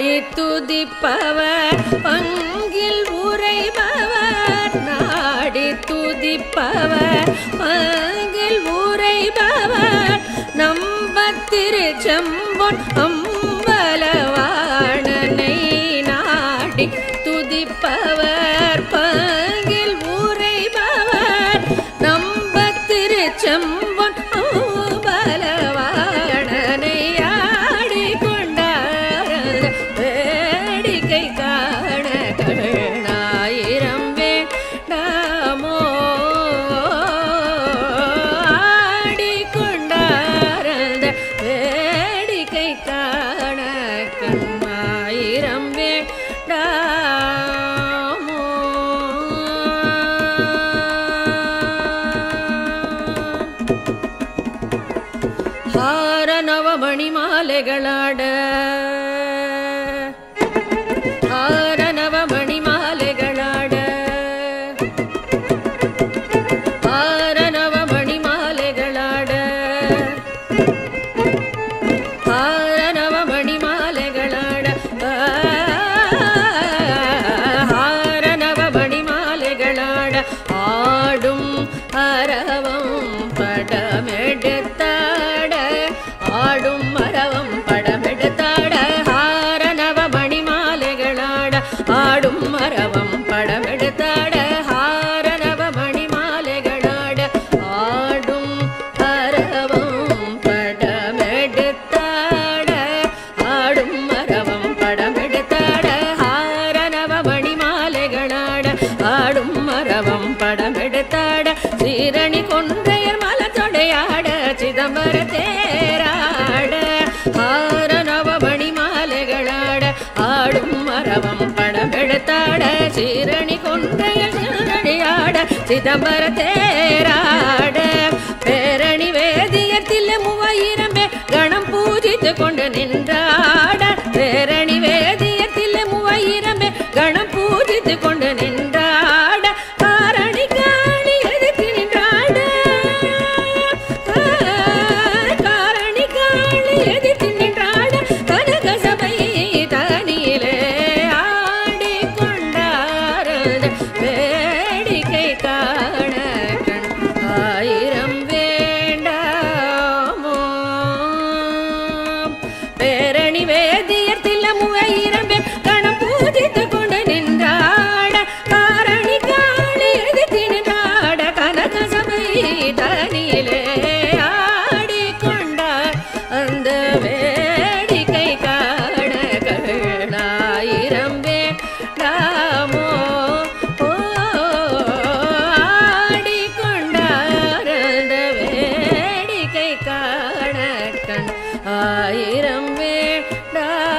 நாடி துதிப்பவர் பங்கில் உரைபவர் நாடி துதிப்பவர் பங்கில் உரைபவர் நம்பத்திருச்செம்பொன் அம்பலவாணனை நாடி துதிப்பவர் பங்கில் உரைபவர் நம்பத்திருச்செம்பொன் அம்பலவாணனை ஆடிக்கொண்டார் வேடிக்கை காண கண்ணாயிரம் வேண்டாமோ ஆடிக்கொண்டார் வேடிக்கை காண கண்ணாயிரம் வேண்டாமோ. ಹಾರ ನವಮಣಿ ಮಾಲೆಗಳಾಡ ಹಾರ ನವಮಣಿ ಮಾಲೆಗಳಾಡ ಹಾರ ನವಮಣಿ ಮಾಲೆಗಳಾಡ ಹಾರ ನವಮಣಿ ಮಾಲೆಗಳಾಡ ಹಾರ ನವಮಣಿ ಮಾಲೆಗಳಾಡ ಆಡುಂ அரவம் படமெடுத்தாட ஆடும் மரவம் படமெடுத்தாட ஹார நவமணி மாலைகளாட ஆடும் மரவம் படமெடுத்தாட ஹார நவமணி மாலைகளாட ஆடும் அரவம் படமெடுத்தாட ஆடும் மரவம் படமெடுத்தாட ஹார நவமணி மாலைகளாட ஆடும் மரவம் படமெடுத்தாட சீரணி கொன்றையர் மலத்தொடையாட சிதம்பர தேராட ஹார நவமணி மாலைகளாட ஆடும் மரவம் படமெடுத்தாட சீரணி கொன்றையர் சீரணியாட சிதம்பர தேராட பேரணி வேதியத்தில் மூவாயிரமே கணம் பூஜித்து கொண்டு நின்றாட பேரணி வேதியத்தில் மூவாயிரமே கணம் பூஜித்து கொண்டு நின்றாட காரணி காணி எதிர்த்து நின்றாட காரணி காணி எதிர்த்து நின்றாட கனக சபை தனியிலே ஆடிக்கொண்டார் வேடிக்கை காண கண் ஆயிரம் வேண்டாமோ பேரணி வேதியர் தில்ல மூவாயிரம் பேர் கணம் பூஜித்து கொண்டு நின்றாட காரணி காணி எதிர்த்து நின்றாட கனக சபை தனியிலே ஆடிக்கொண்டார் அந்த வேடிக்கை காண கண்ணாயிரம் வேண்டாமோ ஆடிக்கொண்டார் அந்த வேடிக்கை காண கண் ஆயிரம் வேண்டாமோ.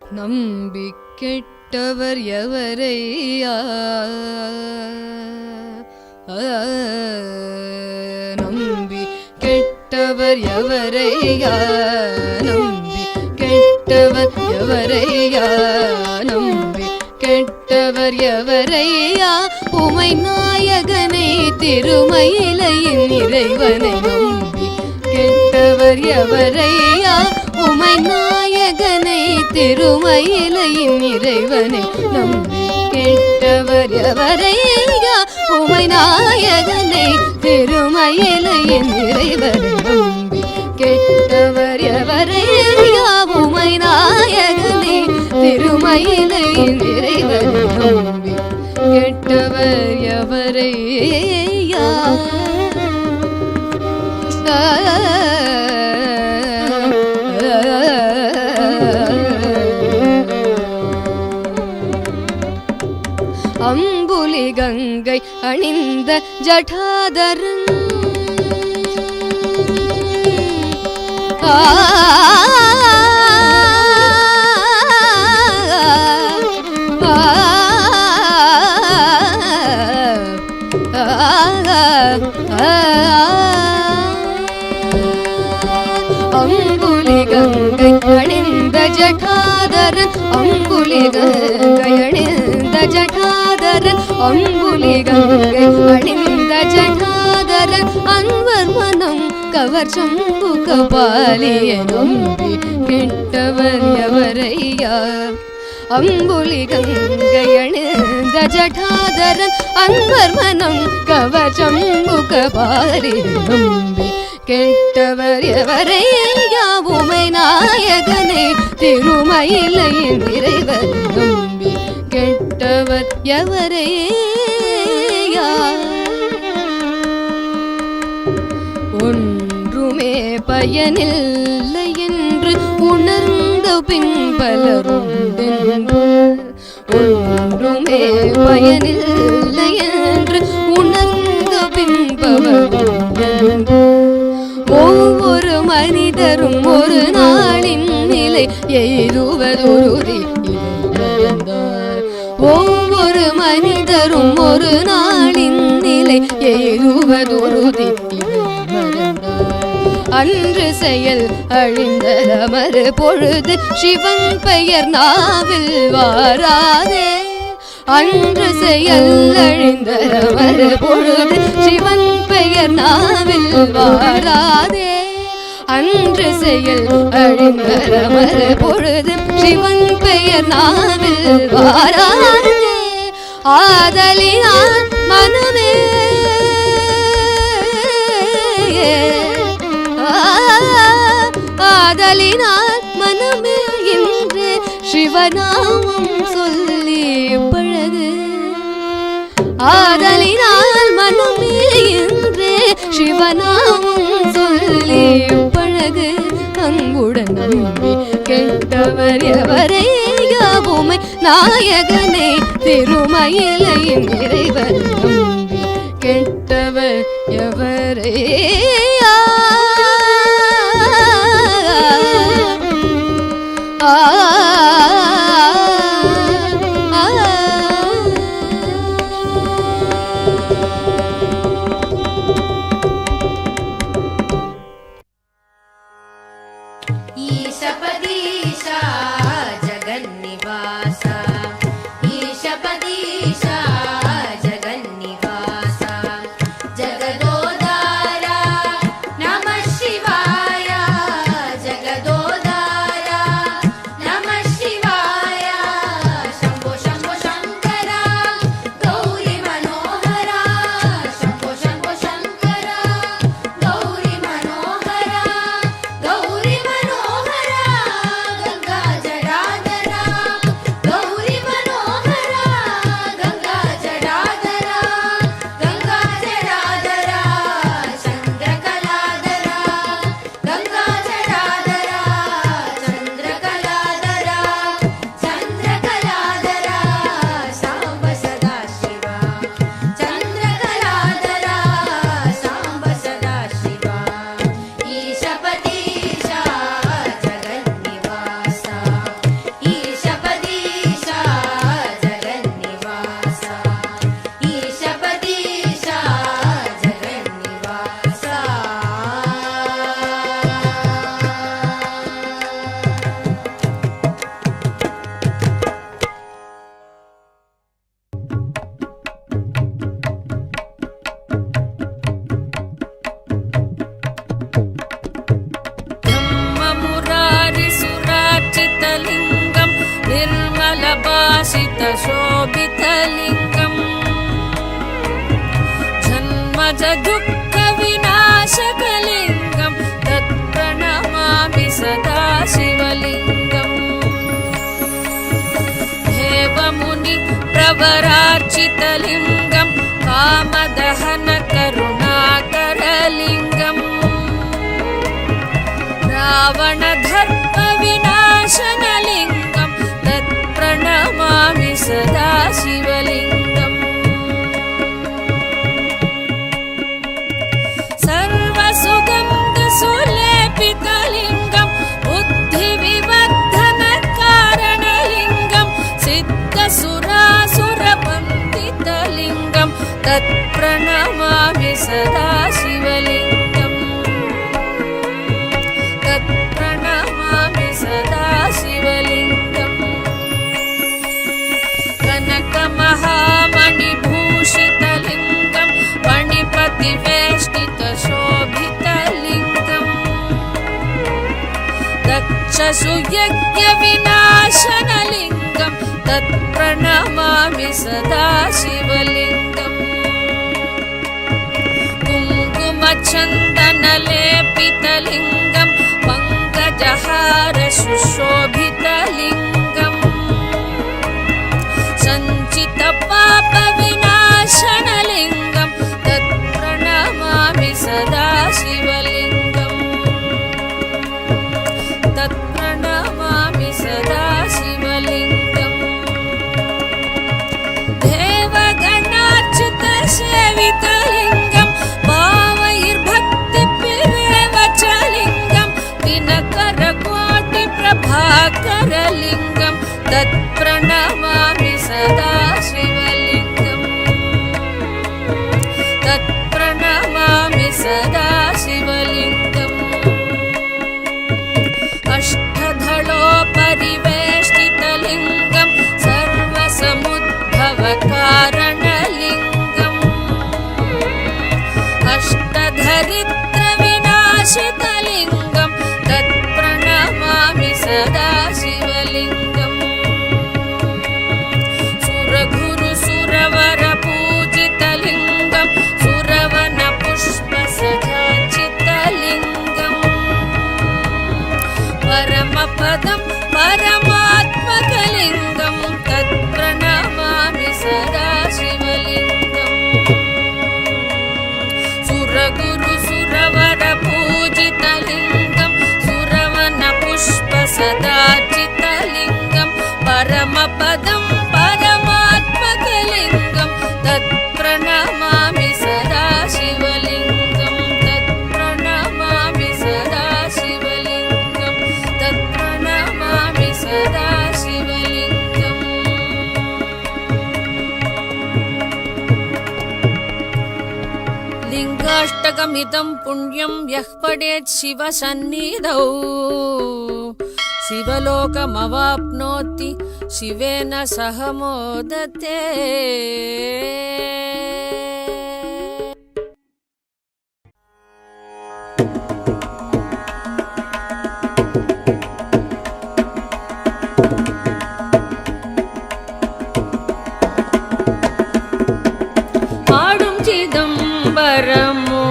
நம்பி கெட்டவர் எவரையா நம்பி கெட்டவர் எவரையா நம்பி கெட்டவர் எவரையா நம்பி கெட்டவர் எவரையா உமை நாயகனை திருமயிலையின் இறைவனை நம்பி கெட்டவர் எவரையா உமை நாயகனை திருமயிலையின் இறைவனை நம்பி கெட்டவர் எவரையா உமை நாயகனை திருமயிலையின் இறைவனை நம்பி கெட்டவர் எவரையா உமை நாயகனை திருமயிலையின் இறைவனை நம்பி கெட்டவர் எவரையா அம்புலி கங்கை அணிந்த ஜடாதரன் அம்புலி கங்கை அணிந்த ஜடாதரன் அம்புலி கங்கை அணிந்த ஜடாதரன் அன்வர் மனம் கவர் சம்பு கபாலிய நம்பி கெட்டவர் எவரையா அம்புலி கங்கை அணிந்த ஜடாதரன் அன்பர் மனம் கவர் சம்பு கபாலிய நம்பி கெட்டவர் எவரையா உமை நாயகனை திருமயிலையின் இறைவர் நம்பி கெட்டவர் எவரையா ஒன்றுமே பயனில்லை என்று உணர்ந்த பின்பலருண்டென்று ஒன்றுமே பயனில்லை என்று உணர்ந்த பின்பலருண்டென்று ஒவ்வொரு மனிதரும் ஒரு நாளின் நிலை எய்துவதுருதி ஒவ்வொரு மனிதரும் ஒரு நாளின் நிலை எய்துவதுருதி அன்று செயல் அழிந்ததமறு பொழுது சிவன் பெயர் நாவில் வாராதே அன்று செயல் அழிந்ததமறு பொழுது சிவன் பெயர் நாவில் வாராதே அன்று செயல் அழிந்ததமறு பொழுது சிவன் பெயர் நாவில் வாராதே ஆதலினால் மனமே ஆதலினால் மனமே என்று சிவநாமம் சொல்லி பழகு ஆதலினால் மனமே என்று சிவநாமம் சொல்லி பழகு அங்குடன் நம்பி கெட்டவர் எவரையாவுமை நாயகனை திருமயிலையின் இறைவர் நம்பி கெட்டவர் எவரையா ईशपदीशा जगन्निवासा ईशपदीशा जगन्निवासा जगदोदारा नमः शिवाय जगदोदारा नमः शिवाय शम्भो शम्भो शङ्करा गौरी मनोहरा शम्भो शम्भो शङ्करा गौरी मनोहरा गौरी मनोहरा गंगा जडाधरा गौरी मनोहरा गंगा जडाधरा चंद्रकलाधरा गंगा जडाधरा चंद्रकलाधरा चंद्रकलाधरा सांब सदा शिवा चंद्रकलाधरा सांब सदा शिवा ईशपदीशा जगन्निवासा ईशपदीशा जगन्निवासा ईशपदीशा जगन्निवासा ब्रह्ममुरारिसुरार्चितलिङ्गं निर्मलभासितशोभितलिङ्गम् जन्मजदुःखविनाशकलिङ्गं तत्प्रणमामि सदा शिवलिङ्गम् देवमुनि प्रवरार्चितलिङ्गं कामदहनकरुणाकरलिङ्गम् रावणधर्मविनाशनलिङ्गं तत्प्रणमामि सदा शिवलिङ्गम् सर्वसुगन्धसुलेपितलिङ्गं बुद्धिविवर्धनकारणलिङ्गं सिद्धसुरासुरवन्दितलिङ्गं तत्प्रणमामि सदा शिवलिङ्गम् तत्प्रणमामि सदा शिवलिङ्गम् राक्षसुयज्ञविनाशनलिङ्गं तत्प्रणमामि सदा शिवलिङ्गम् कुङ्कुमचन्दनलेपितलिङ्गं पङ्कजहार सुशोभितलिङ्गम् सञ्चितपापविनाशनलिङ्गं तत्प्रणमामि सदा शिवलिङ्गम् तत्प्रणमामि सदा शिवलिङ्गम् देवगणार्चितसेवितलिङ्गं भावैर्भक्तिभिरेव च लिङ्गं दिनकरकोटिप्रभाकरलिङ्गं तत्प्रणमामि सदा शिवलिङ्गम् तत्प्रणमामि सदा शिवलिङ्गम् अष्टधलोपरिवेष्टितलिङ्गं सर्वसमुद्भवकारणलिङ्गम् अष्टधरित्रविनाशितलिङ्गं तत्प्रणमामि सदा शिवलिङ्गम् सुरगुरुसुरवरपूजितलिङ्गं सुरवनपुष्पसजाचितलिङ्गम् परमपदं परमात्मकलिङ्गं तत्प्रणमामि सदा शिवलिङ्गम् सुरगुरुसुरवरपूजितलिङ्गं सुरवनपुष्पसदाचितलिङ्गं परमपदं परमात्मकलिङ्गं तत्प्रणमामि सदा शिवलिङ्गं तत्प्रणमामि सदा शिवलिङ्गं तत्प्रणमामि सदा शिवलिङ्गम् लिङ्गाष्टकमिदं पुण्यं यः पठेत् शिवसन्निधौ शिवलोकमवाप्नोति शिवेन सह मोदते ஆடும் சிதம்பரமோ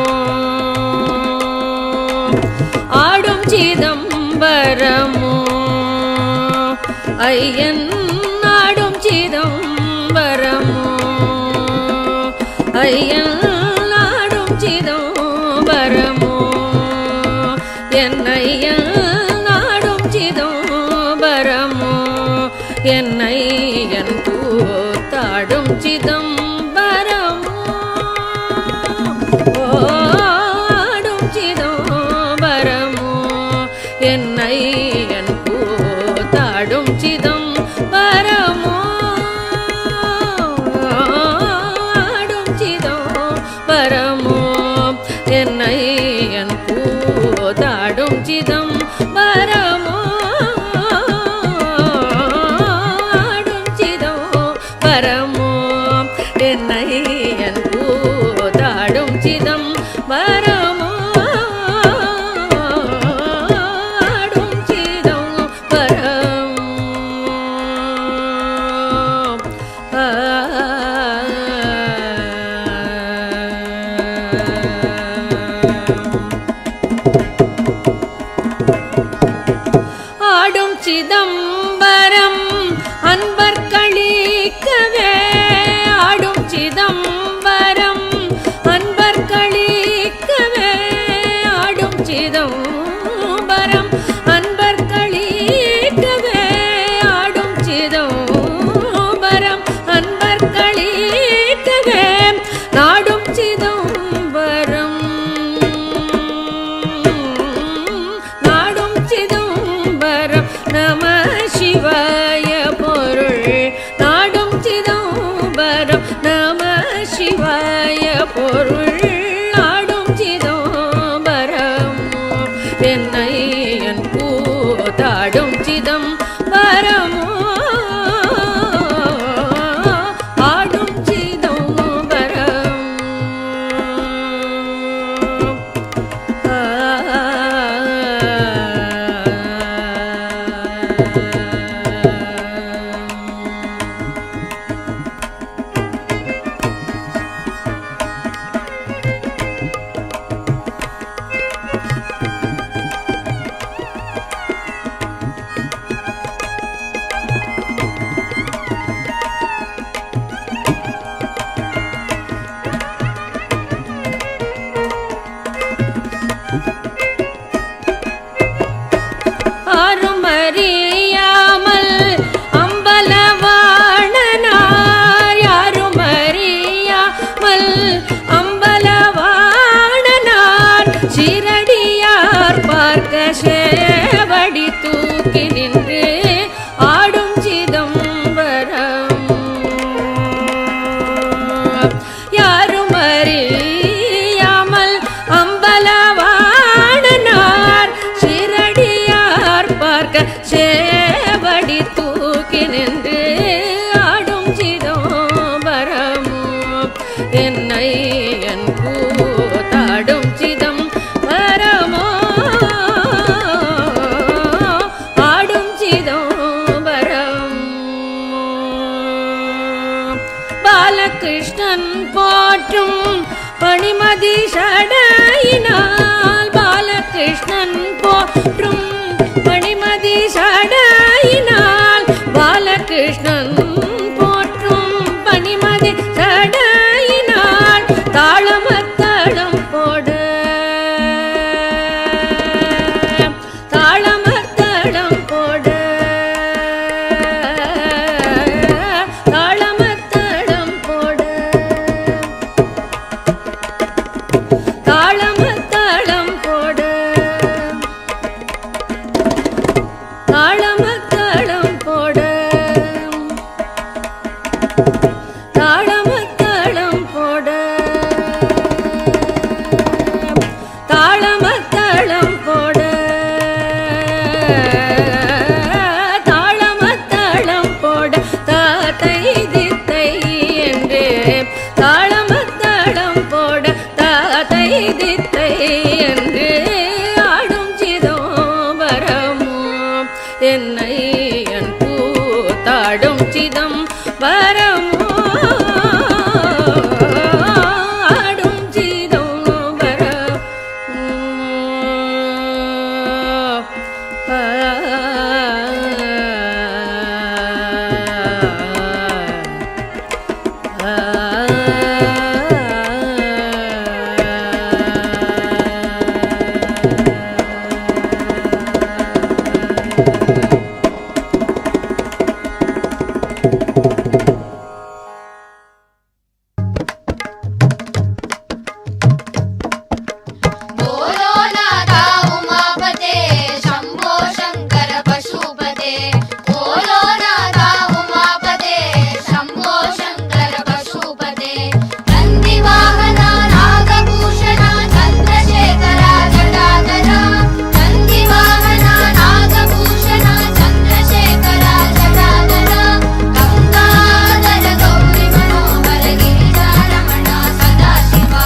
ஆடும் சிதம்பரமோ ஐயன் ஆடும் சிதம்பரமோ ஐயன் ஆடும் சிதம்பரமோ என் ஐயன் ஆடும் சிதம்பரமோ என் ஐயன் கூத்தாடும் சிதம்பரமோ ஆடும் சிதம்பரமோ என் ஐயன் கூத்தாடும் சிதம்பரமோ ஆடும் சிதம்பரமோ என் ஐயன் கூத்தாடும் சிதம்பரமோ ஆடும் சிதம்பரமோ என் ஐயன் கூத்தாடும் சிதம்பரமோ ஆடும் சிதம்பரமோ என்று ஆடும் சிதம்பரமோ என்னை என் கூத்தாடும் சிதம்பரமோ ஆடும் சிதம்பரம் பாலகிருஷ்ணன் போற்றும் பணிமதி சடையினால் பாலகிருஷ்ணன் போற்றும் பணிமதி சடையினால் பாலகிருஷ்ணன் போற்றும் பணிமதி சடையினால் தாளமத்தளம் போட தாளமத்தளம் போட தாளமத்தளம் போட தாளமத்தளம் போட தாளமத்தளம் போட தாளமத்தளம் போட தாளமத்தளம் போட தாளமத்தளம் போட தாத்தை தித்தை என்று தாளமத்தளம் போட தாத்தை தித்தை என்று ஆடும் சிதம்பரமோ என்னை என் கூத்தாடும் சிதம்பரமோ ஆடும் சிதம்பரம் बोलो नाथा उमापते शंभो शंकर पशुपते बोलो नाथा उमापते शंभो शंकर पशुपते नंदी वाहना नागभूषण चंद्रशेखरा जटाधरा नंदी वाहना नागभूषण चंद्रशेखरा जटाधरा गंगाधर गौरी मनोहर गिरिजारमण सदाशिवा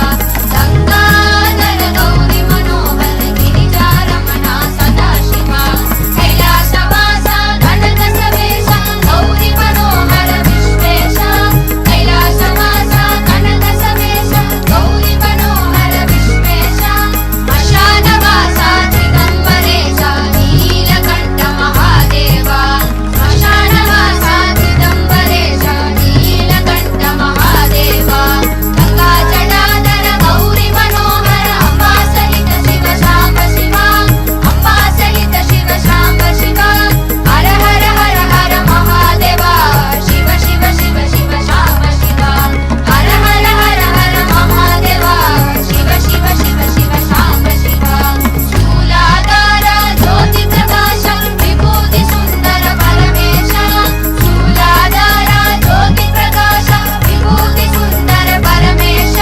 गंगाधर गौरी मनोहर गिरिजारमण सदाशिवा कैलासवास गणक सवेश गौरी मनोहर विश्वेश कैलासवास गणक सवेश गौरी मनोहर विश्वेश श्मशानवास दिगंबरेश नीलकंठ महादेवा श्मशानवास दिगंबरेश नीलकंठ महादेवा गंगा जटाधर गौरी मनोहर अम्बा सहित शिव शांब शिवा अम्बा सहित शिव शांब शिवा हर हर हर हर महादेवा शिव शिव शिव शिव शांब शिवा हर हर हर हर महादेवा शिव शिव शिव शिव शांब शिवा शूलाधार ज्योति प्रकाश विभूति सुंदर परमेश शूलाधार ज्योति प्रकाश विभूति सुंदर परमेश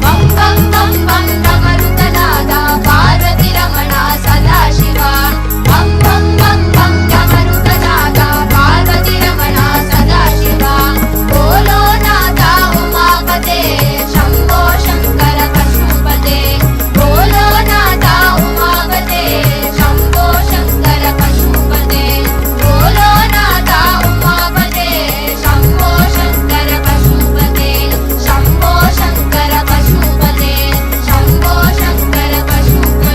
बम बम बम बम डमरुतनादा पार्वती रमण सदाशिवा बम बम बम बम डमरुतनादा पार्वती रमण सदाशिवा बोलो नाथा उमापते शंभो शंकर पशुपते बोलो नाथा उमापते शंभो शंकर पशुपते बोलो नाथा उमापते शंभो शंकर पशुपते शंभो शंकर पशुपते शंभो शंकर पशुपते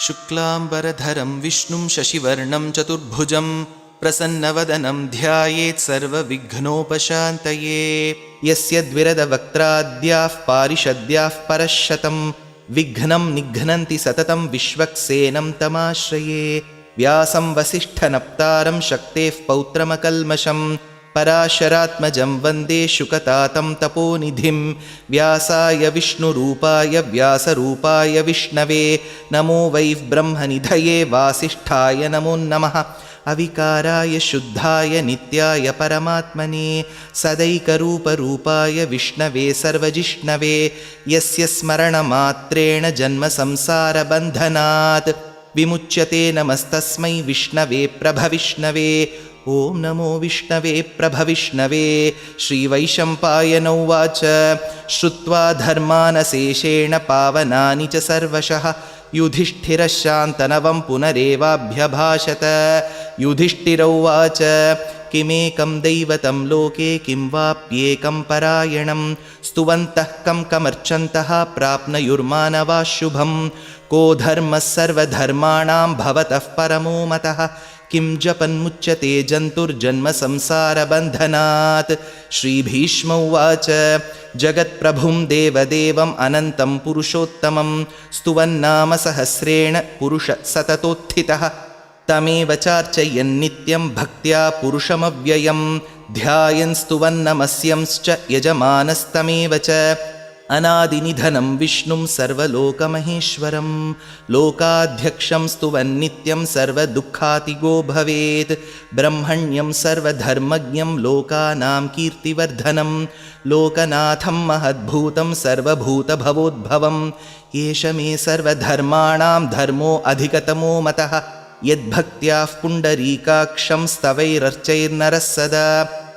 शुक्लाम्बरधरं विष्णुं शशिवर्णं चतुर्भुजं प्रसन्नवदनं ध्यायेत् सर्वविघ्नोपशान्तये यस्य द्विरदवक्त्राद्याः पारिषद्याः परश्शतं विघ्नं निघ्नन्ति सततं विश्वक्सेनं तमाश्रये व्यासं वसिष्ठनप्तारं शक्तेः पौत्रमकल्मषं पराशरात्मजं वन्दे शुकतातं तपोनिधिं व्यासाय विष्णुरूपाय व्यासरूपाय विष्णवे नमो वै ब्रह्मनिधये वासिष्ठाय नमो नमः अविकाराय शुद्धाय नित्याय परमात्मने सदैकरूपरूपाय विष्णवे सर्वजिष्णवे यस्य स्मरणमात्रेण जन्मसंसारबन्धनात् विमुच्यते नमस्तस्मै विष्णवे प्रभविष्णवे ॐ नमो विष्णवे प्रभविष्णवे श्रीवैशम्पायन उवाच श्रुत्वा धर्मानशेषेण पावनानि च सर्वशः युधिष्ठिरः शान्तनवं पुनरेवाभ्यभाषत युधिष्ठिर उवाच किमेकं दैवतं लोके किं वाप्येकं परायणं स्तुवन्तः कमर्चन्तः प्राप्नुयुर्मानवाः शुभं को धर्मः सर्वधर्माणां भवतः परमो मतः किं जपन्मुच्यते जन्तुर्जन्मसंसारबन्धनात् श्रीभीष्म उवाच जगत्प्रभुं देवदेवम् अनन्तं पुरुषोत्तमं स्तुवन्नाम सहस्रेण पुरुषः सततोत्थितः तमेव चार्चयन्नित्यं भक्त्या पुरुषमव्ययं ध्यायन् स्तुवन्नमस्यंश्च यजमानस्तमेव च अनादिनिधनं विष्णुं सर्वलोकमहेश्वरं लोकाध्यक्षं स्तुवन्नित्यं सर्वदुःखातिगो भवेत् ब्रह्मण्यं सर्वधर्मज्ञं लोकानां कीर्तिवर्धनं लोकनाथं महद्भूतं सर्वभूतभवोद्भवं एष मे सर्वधर्माणां धर्मो अधिकतमो मतः यद्भक्त्याः पुण्डरीकाक्षं स्तवैरर्चैर्नरः सदा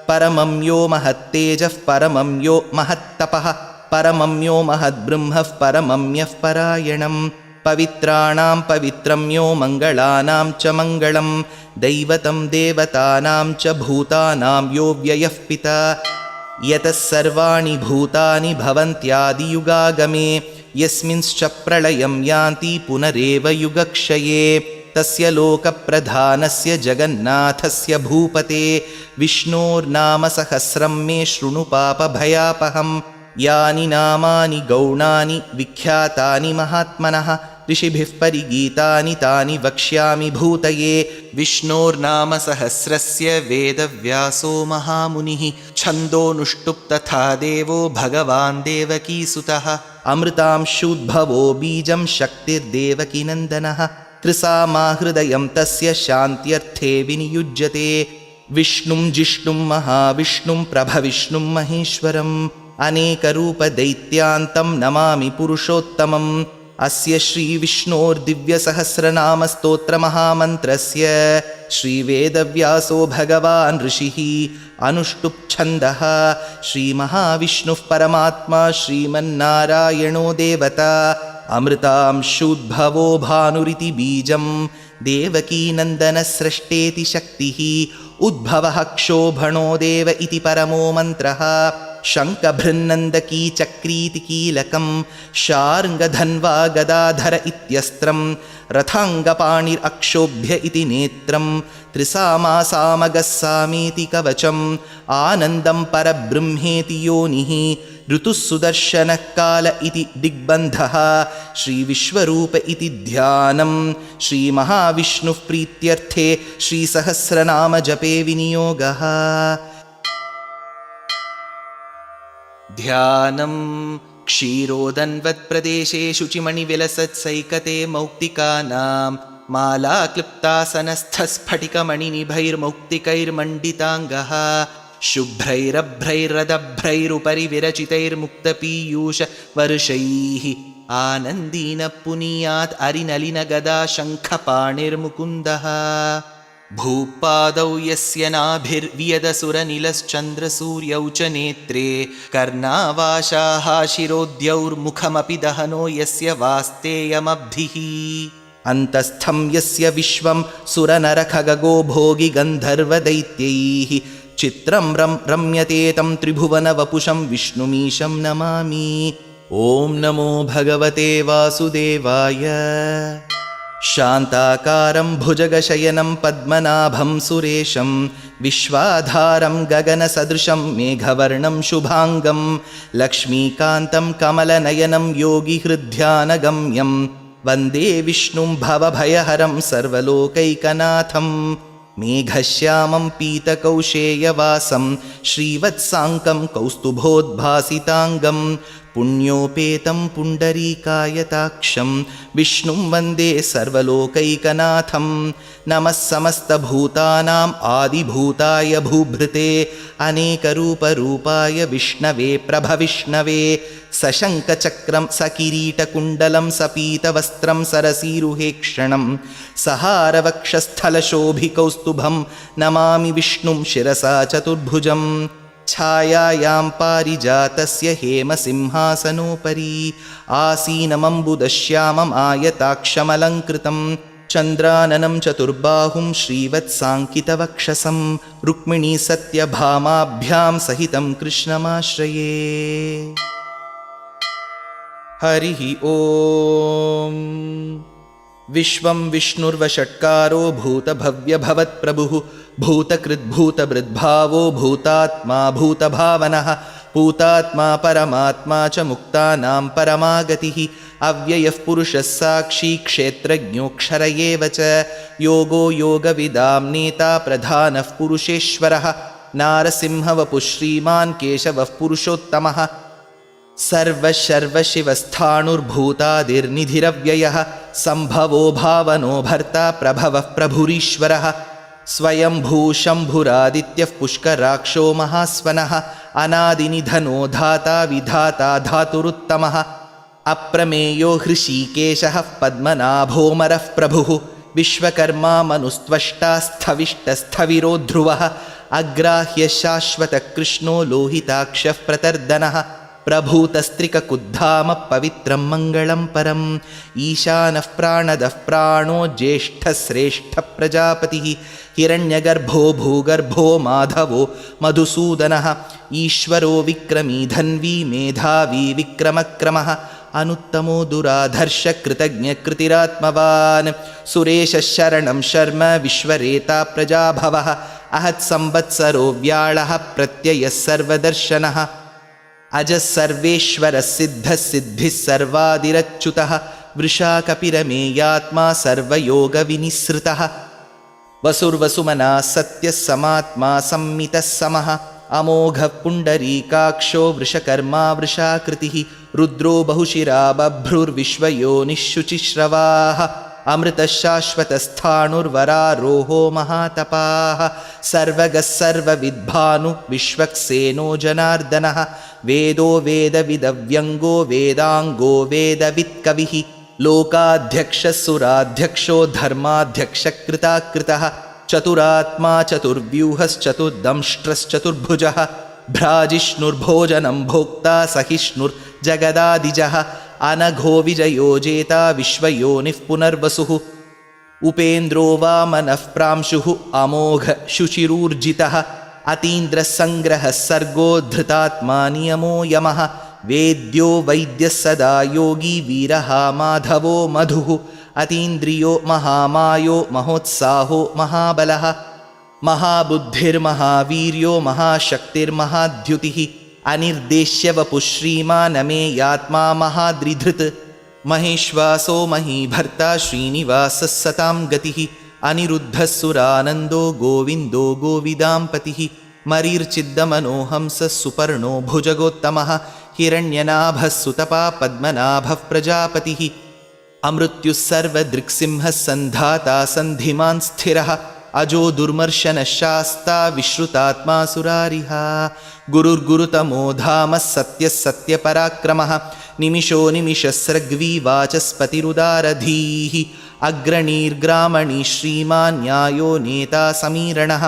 परमं यो महत्तेजः परमं यो महत्तपः परमं यो महद्ब्रह्मः परमं यः परायणं पवित्राणां पवित्रं यो मङ्गलानां च मङ्गलं दैवतं देवतानां च भूतानां यो व्ययः पिता यतः सर्वाणि भूतानि भवन्त्यादियुगागमे यस्मिंश्च प्रलयं यान्ति पुनरेव युगक्षये तस्य लोकप्रधानस्य जगन्नाथस्य भूपते विष्णोर्नाम सहस्रं मे शृणु पापभयापहम् यानि नामानि गौणानि विख्यातानि महात्मनः ऋषिभिः परिगीतानि तानि वक्ष्यामि भूतये विष्णोर्नाम सहस्रस्य वेदव्यासो महामुनिः छन्दोनुष्टुप् तथा देवो भगवान् देवकीसुतः अमृतांशूद्भवो बीजं शक्तिर्देवकीनन्दनः त्रिसामाहृदयं तस्य शान्त्यर्थे विनियुज्यते विष्णुं जिष्णुं महाविष्णुं प्रभविष्णुं महेश्वरम् अनेकरूपदैत्यान्तं नमामि पुरुषोत्तमम् अस्य श्रीविष्णोर्दिव्यसहस्रनामस्तोत्रमहामन्त्रस्य श्रीवेदव्यासो भगवान् ऋषिः अनुष्टुप्छन्दः श्रीमहाविष्णुः परमात्मा श्रीमन्नारायणो देवता अमृतांशूद्भवो भानुरिति बीजं देवकीनन्दनस्रष्टेति शक्तिः उद्भवः क्षोभणो देव इति परमो मन्त्रः शङ्खभृन्नन्दकी चक्रीति कीलकं शार्ङ्गधन्वा गदाधर इत्यस्त्रं रथाङ्गपाणिरक्षोभ्य इति नेत्रं त्रिसामासामगः सामेति कवचम् आनन्दं परब्रह्मेति योनिः ऋतुः सुदर्शनः काल इति दिग्बन्धः श्रीविश्वरूप इति ध्यानं श्रीमहाविष्णुः प्रीत्यर्थे श्रीसहस्रनामजपे विनियोगः ध्यानं क्षीरोदन्वत्प्रदेशे शुचिमणिविलसत्सैकते मौक्तिकानां मालाक्लुप्तासनस्थस्फटिकमणिनिभैर्मौक्तिकैर्मण्डिताङ्गः शुभ्रैरभ्रैरदभ्रैरुपरि विरचितैर्मुक्तपीयूषवर्षैः आनन्दीनः पुनीयात् अरिनलिनगदा शङ्खपाणिर्मुकुन्दः भूपादौ यस्य नाभिर्वियदसुरनिलश्चन्द्रसूर्यौ च नेत्रे कर्णावाशाः शिरोद्यौर्मुखमपि दहनो यस्य वास्तेयमब्धिः अन्तस्थं यस्य विश्वं सुरनरखगो भोगि गन्धर्वदैत्यैः चित्रं रम्यते तं त्रिभुवनवपुषं विष्णुमीशं नमामि ॐ नमो भगवते वासुदेवाय शान्ताकारं भुजगशयनं पद्मनाभं सुरेशं विश्वाधारं गगनसदृशं मेघवर्णं शुभाङ्गं लक्ष्मीकान्तं कमलनयनं योगिहृद्ध्यानगम्यं वन्दे विष्णुं भवभयहरं सर्वलोकैकनाथं मेघश्यामं पीतकौशेयवासं श्रीवत्साङ्कं कौस्तुभोद्भासिताङ्गं पुण्योपेतं पुण्डरीकायताक्षं विष्णुं वन्दे सर्वलोकैकनाथं नमः समस्तभूतानाम् आदिभूताय भूभृते अनेकरूपरूपाय विष्णवे प्रभविष्णवे सशङ्खचक्रं सकिरीटकुण्डलं सपीतवस्त्रं सरसीरुहेक्षणं सहारवक्षस्थलशोभिकौस्तुभं नमामि विष्णुं शिरसा चतुर्भुजं छायायां पारिजातस्य हेमसिंहासनोपरि आसीनमम्बुदश्यामम् आयताक्षमलङ्कृतं चन्द्राननं चतुर्बाहुं श्रीवत्साङ्कितवक्षसं रुक्मिणी सत्यभामाभ्यां सहितं कृष्णमाश्रये। हरिः ॐ। विश्वं विष्णुर्वषट्कारो भूतभव्यभवत्प्रभुः भूतकृद्भूतभृद्भावो भूतात्मा भूतभावनः भूतात्मा परमात्मा च मुक्तानां परमागतिः अव्ययः पुरुषः साक्षी क्षेत्रज्ञोऽक्षर एव च योगो योगविदां नेता प्रधानः पुरुषेश्वरः नारसिंहवपुः श्रीमान् केशवः पुरुषोत्तमः सर्वशर्वशिवस्थाणुर्भूतादिर्निधिरव्ययः सम्भवो भावनो भर्ता प्रभवः प्रभुरीश्वरः स्वयंभू शम्भुरादित्यः पुष्कराक्षो महास्वनः अनादिनिधनो धाता विधाता धातुरुत्तमः अप्रमेयो हृषीकेशः पद्मनाभोमरः प्रभुः विश्वकर्मा मनुस्त्वष्टा स्थविष्टस्थविरो ध्रुवः अग्राह्य शाश्वतकृष्णो लोहिताक्षः प्रतर्दनः प्रभूतस्त्रिककुद्धाम पवित्रं मङ्गलं परम् ईशानः प्राणदः प्राणो ज्येष्ठश्रेष्ठप्रजापतिः हिरण्यगर्भो भूगर्भो माधवो मधुसूदनः ईश्वरो विक्रमी धन्वी मेधावी विक्रमक्रमः अनुत्तमो दुराधर्ष कृतज्ञकृतिरात्मवान् सुरेशः शरणं शर्म विश्वरेता प्रजाभवः अहत्संवत्सरो व्याळः प्रत्ययः सर्वदर्शनः अजः सर्वेश्वरः सिद्धः सिद्धिः सर्वादिरच्युतः वृषा कपिरमेयात्मा सर्वयोगविनिसृतः वसुर्वसुमना सत्यः समात्मा संमितः समः अमोघः पुण्डरीकाक्षो वृषकर्मा वृषाकृतिः रुद्रो बहुशिरा बभ्रुर्विश्वयोनिः शुचिश्रवाः अमृतः शाश्वतस्थाणुर्वरारोहो महातपाः सर्वगः सर्वविद्भानु विश्वक्सेनो जनार्दनः वेदो वेदविदव्यङ्गो वेदाङ्गो वेदवित्कविः लोकाध्यक्षः सुराध्यक्षो धर्माध्यक्षकृताकृतः चतुरात्मा चतुर्व्यूहश्चतुर्दंष्ट्रश्चतुर्भुजः भ्राजिष्णुर्भोजनं भोक्ता सहिष्णुर्जगदादिजः अनघो विजयो जेता विश्वयोनिः पुनर्वसुः उपेन्द्रो वामनः प्रांशुः अमोघ शुचिरूर्जितः अतीन्द्रसङ्ग्रहः सर्गो धृतात्मा नियमो यमः वेद्यो वैद्यः सदा योगी वीरः माधवो मधुः अतीन्द्रियो महामायो महोत्साहो महाबलः महाबुद्धिर्महावीर्यो महाशक्तिर्महाद्युतिः अनिर्देश्य वपुः श्रीमानमेयात्मा महाद्रिधृत् महेश्वासो महीभर्ता श्रीनिवासः सतां गतिः अनिरुद्धः सुरानन्दो गोविन्दो गोविदाम्पतिः मरीर्चिद्दमनोहंसः सुपर्णो भुजगोत्तमः हिरण्यनाभः सुतपा पद्मनाभः प्रजापतिः अमृत्युः सर्वदृक्सिंहः सन्धाता सन्धिमान् स्थिरः अजो दुर्मर्शनः शास्ता विश्रुतात्मा सुरारिः गुरुर्गुरुतमो धामः सत्यः सत्यपराक्रमः निमिषो निमिषस्रग्वी वाचस्पतिरुदारधीः अग्रणीर्ग्रामणी श्रीमान् न्यायो नेता समीरणः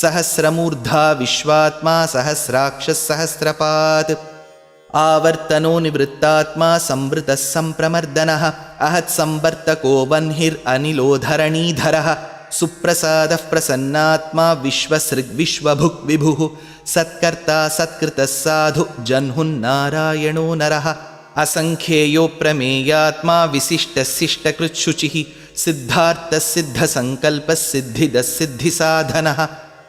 सहस्रमूर्धा विश्वात्मा सहस्राक्षः सहस्रपात् आवर्तनो निवृत्तात्मा संवृतः सम्प्रमर्दनः अहत्संवर्तको वह्निरनिलो धरणीधरः सुप्रसादः प्रसन्नात्मा विश्वसृग्विश्वभुक् विभुः सत्कर्ता सत्कृतः साधु जह्नुन्नारायणो नरः असङ्ख्येयो प्रमेयात्मा विशिष्टशिष्टकृच्छुचिः सिद्धार्थः सिद्धसङ्कल्पः सिद्धिदः सिद्धिसाधनः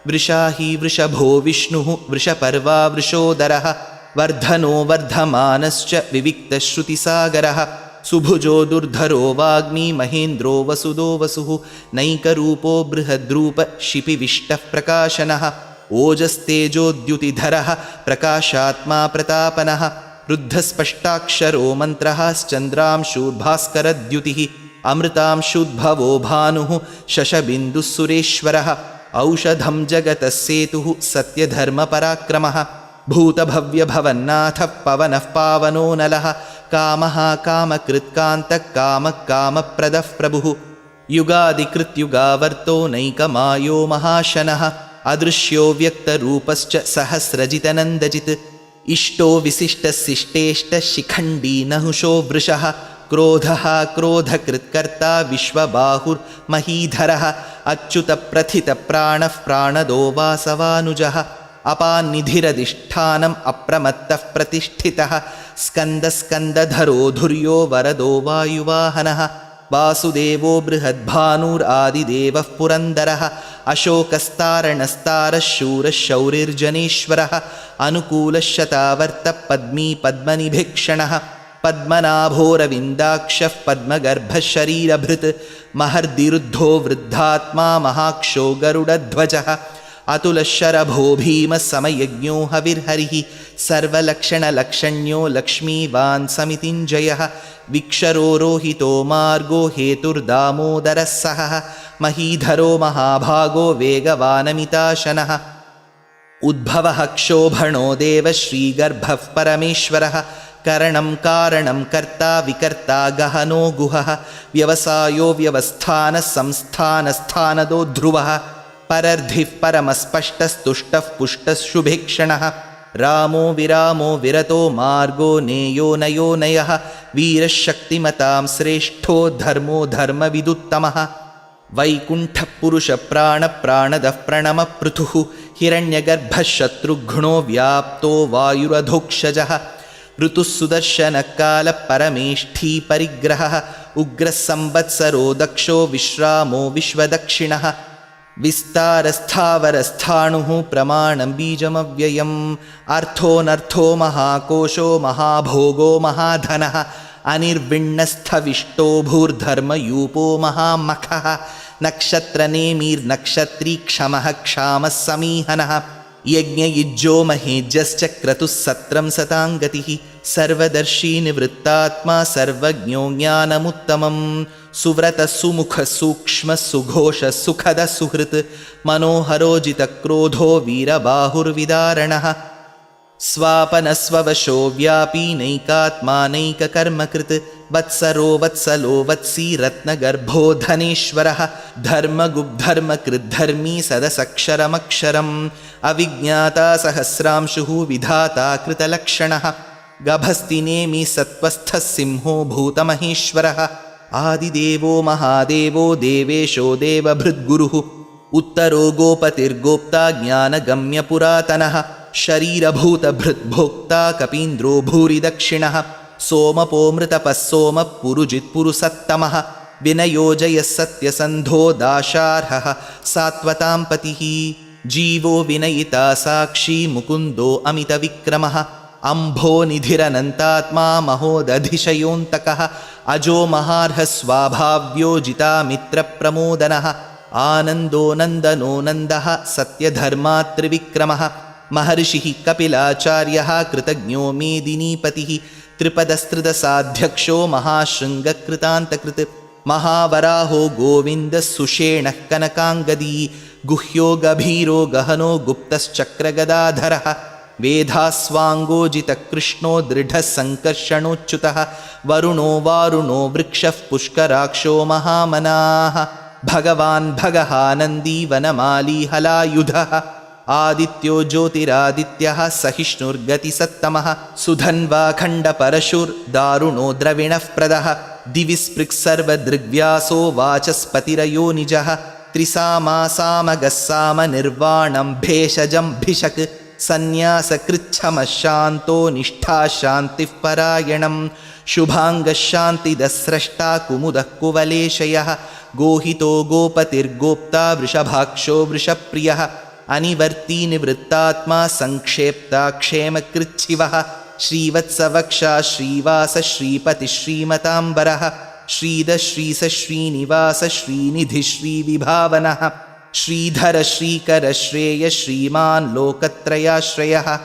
वृषाही वृषभो विष्णुः वृषपर्वा वृषोदरः वर्धनो वर्धमानश्च विविक्तश्रुतिसागरः सुभुजो दुर्धरो वाग्मी महेन्द्रो वसुदो वसुः नैकरूपो बृहद्रूप शिपिविष्टः प्रकाशनः ओजस्तेजोद्युतिधरः प्रकाशात्मा प्रतापनः रुद्धस्पष्टाक्षरो मन्त्रः श्चन्द्रांशूर्भास्करद्युतिः अमृतांशुद्भवो भानुः शशबिन्दुः सुरेश्वरः औषधं जगतः सेतुः सत्यधर्मपराक्रमः भूतभव्यभवन्नाथः पवनः पावनो नलः कामः कामकृत्कान्तः कामः कामप्रदः प्रभुः युगादिकृत्युगावर्तो नैकमायो महाशनः अदृश्यो व्यक्तरूपश्च सहस्रजितनन्दजित् इष्टो विशिष्टशिष्टेष्टशिखण्डी नहुषो वृषः क्रोधः क्रोधकृत्कर्ता विश्वबाहुर्महीधरः अच्युतप्रथितप्राणः प्राणदो वासवानुजः अपान्निधिरधिष्ठानम् अप्रमत्तः प्रतिष्ठितः स्कन्दस्कन्दधरो धुर्यो वरदो वायुवाहनः वासुदेवो बृहद्भानुरादिदेवः पुरन्दरः अशोकस्तारणस्तारः शूरः शौरिर्जनेश्वरः अनुकूलः शतावर्तः पद्मी पद्मनिभीक्षणः पद्मनाभोरविन्दाक्षः पद्मगर्भः शरीरभृत् महर्दिरुद्धो वृद्धात्मा महाक्षो गरुडध्वजः अतुलशरभो भीमः समयज्ञो हविर्हरिः सर्वलक्षणलक्षण्यो लक्ष्मीवान् समितिञ्जयः विक्षरो रोहितो मार्गो हेतुर्दामोदरः सहः महीधरो महाभागो वेगवानमिताशनः उद्भवः क्षोभणो देवः श्रीगर्भः परमेश्वरः करणं कारणं कर्ता विकर्ता गहनो गुहः व्यवसायो व्यवस्थानः संस्थानस्थानदो ध्रुवः परर्धिः परमस्पष्टस्तुष्टः पुष्टः शुभेक्षणः रामो विरामो विरतो मार्गो नेयो नयो नयः वीरशक्तिमतां श्रेष्ठो धर्मो धर्मविदुत्तमः वैकुण्ठः पुरुषप्राणप्राणदः प्रणमपृथुः हिरण्यगर्भः शत्रुघ्नो व्याप्तो वायुरधोक्षजः ऋतुः सुदर्शनः कालः परमेष्ठी परिग्रहः उग्रः संवत्सरो दक्षो विश्रामो विश्वदक्षिणः विस्तारस्थावरस्थाणुः प्रमाणं बीजमव्ययम् अर्थोऽनर्थो महाकोशो महाभोगो महाधनः अनिर्विण्णस्थविष्टो भूर्धर्मयूपो महामखः नक्षत्रनेमिर्नक्षत्री क्षमः क्षामः समीहनः यज्ञयुज्यो महेज्यश्च क्रतुः सत्रं सताङ्गतिः सर्वदर्शी निवृत्तात्मा सर्वज्ञो ज्ञानमुत्तमं सुव्रतः सुमुखः सूक्ष्मः सुघोषः सुखदः सुहृत् मनोहरोजितक्रोधो वीरबाहुर्विदारणः स्वापनस्ववशो व्यापी नैकात्मानैककर्मकृत् वत्सरो वत्सलो वत्सी रत्नगर्भो धनेश्वरः धर्मगुब्धर्मकृद्धर्मी सदसक्षरमक्षरम् अविज्ञाता सहस्रांशुः विधाता कृतलक्षणः गभस्तिनेमि सत्त्वस्थः सिंहो भूतमहेश्वरः आदिदेवो महादेवो देवेशो देवभृद्गुरुः उत्तरो गोपतिर्गोप्ता ज्ञानगम्यपुरातनः शरीरभूतभृद्भोक्ता कपीन्द्रो भूरिदक्षिणः सोमपो मृतपः सोमः पुरुजित्पुरुसत्तमः विनयोजयः सत्यसन्धो दाशार्हः सात्वतां पतिः जीवो विनयिता साक्षी मुकुन्दो अमितविक्रमः अम्भो निधिरनन्तात्मा महोदधिशयोऽन्तकः अजो महार्हः स्वाभाव्यो जितामित्रप्रमोदनः आनन्दो नन्दनो नन्दः सत्यधर्मात्रिविक्रमः महर्षिः कपिलाचार्यः कृतज्ञो मेदिनीपतिः त्रिपदस्त्रिदशाध्यक्षो महाशृङ्गकृतान्तकृत् महावराहो गोविन्दः सुषेणः कनकाङ्गदी गुह्यो गभीरो गहनो गुप्तश्चक्रगदाधरः वेधास्वाङ्गोजितकृष्णो दृढः सङ्कर्षणोच्युतः वरुणो वारुणो वृक्षः पुष्कराक्षो महामनाः भगवान् भगहानन्दी वनमाली हलायुधः आदित्यो ज्योतिरादित्यः सहिष्णुर्गतिसत्तमः सुधन्वाखण्डपरशुर्दारुणो द्रविणः प्रदः दिविस्पृक्सर्वदृग्व्यासो वाचस्पतिरयो निजः त्रिसामासामगः सामनिर्वाणं भेषजं भिषक् सन्न्यासकृच्छमशान्तो निष्ठाशान्तिः परायणं शुभाङ्गशान्तिदस्रष्टा कुमुदः कुवलेशयः गोहितो गोपतिर्गोप्ता वृषभाक्षो वृषप्रियः अनिवर्ती निवृत्तात्मा संक्षेप्ता क्षेमकृच्छिवः श्रीवत्सवक्षा श्रीवास श्रीपति श्रीमताम्बरः श्रीद श्रीस श्रीनिवास श्रीनिधि श्रीविभावनः श्रीधर श्रीकर श्रेय श्रीमान् लोकत्रयाश्रयः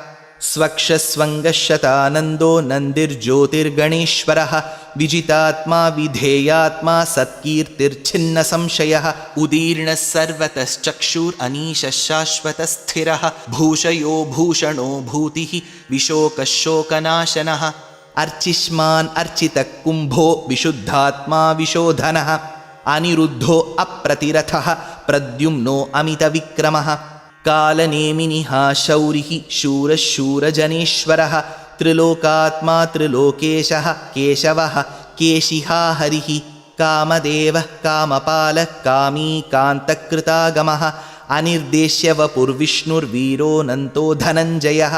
स्वक्षस्वङ्गशतानन्दो नन्दिर्ज्योतिर्गणेश्वरः विजितात्मा विधेयात्मा सत्कीर्तिर्छिन्नसंशयः उदीर्णः सर्वतश्चक्षुरनीशः शाश्वतस्थिरः भूषयो भूषणो भूतिः विशोकः शोकनाशनः अर्चिष्मान् अर्चितः कुम्भो विशुद्धात्मा विशोधनः अनिरुद्धो अप्रतिरथः प्रद्युम्नो अमितविक्रमः कालनेमिनिः शौरिः शूरः शूरजनेश्वरः त्रिलोकात्मा त्रिलोकेशः केशवः केशिहा हरिः कामदेवः कामपालः कामी कान्तकृतागमः अनिर्देश्य वपुर्विष्णुर्वीरोऽनन्तो धनञ्जयः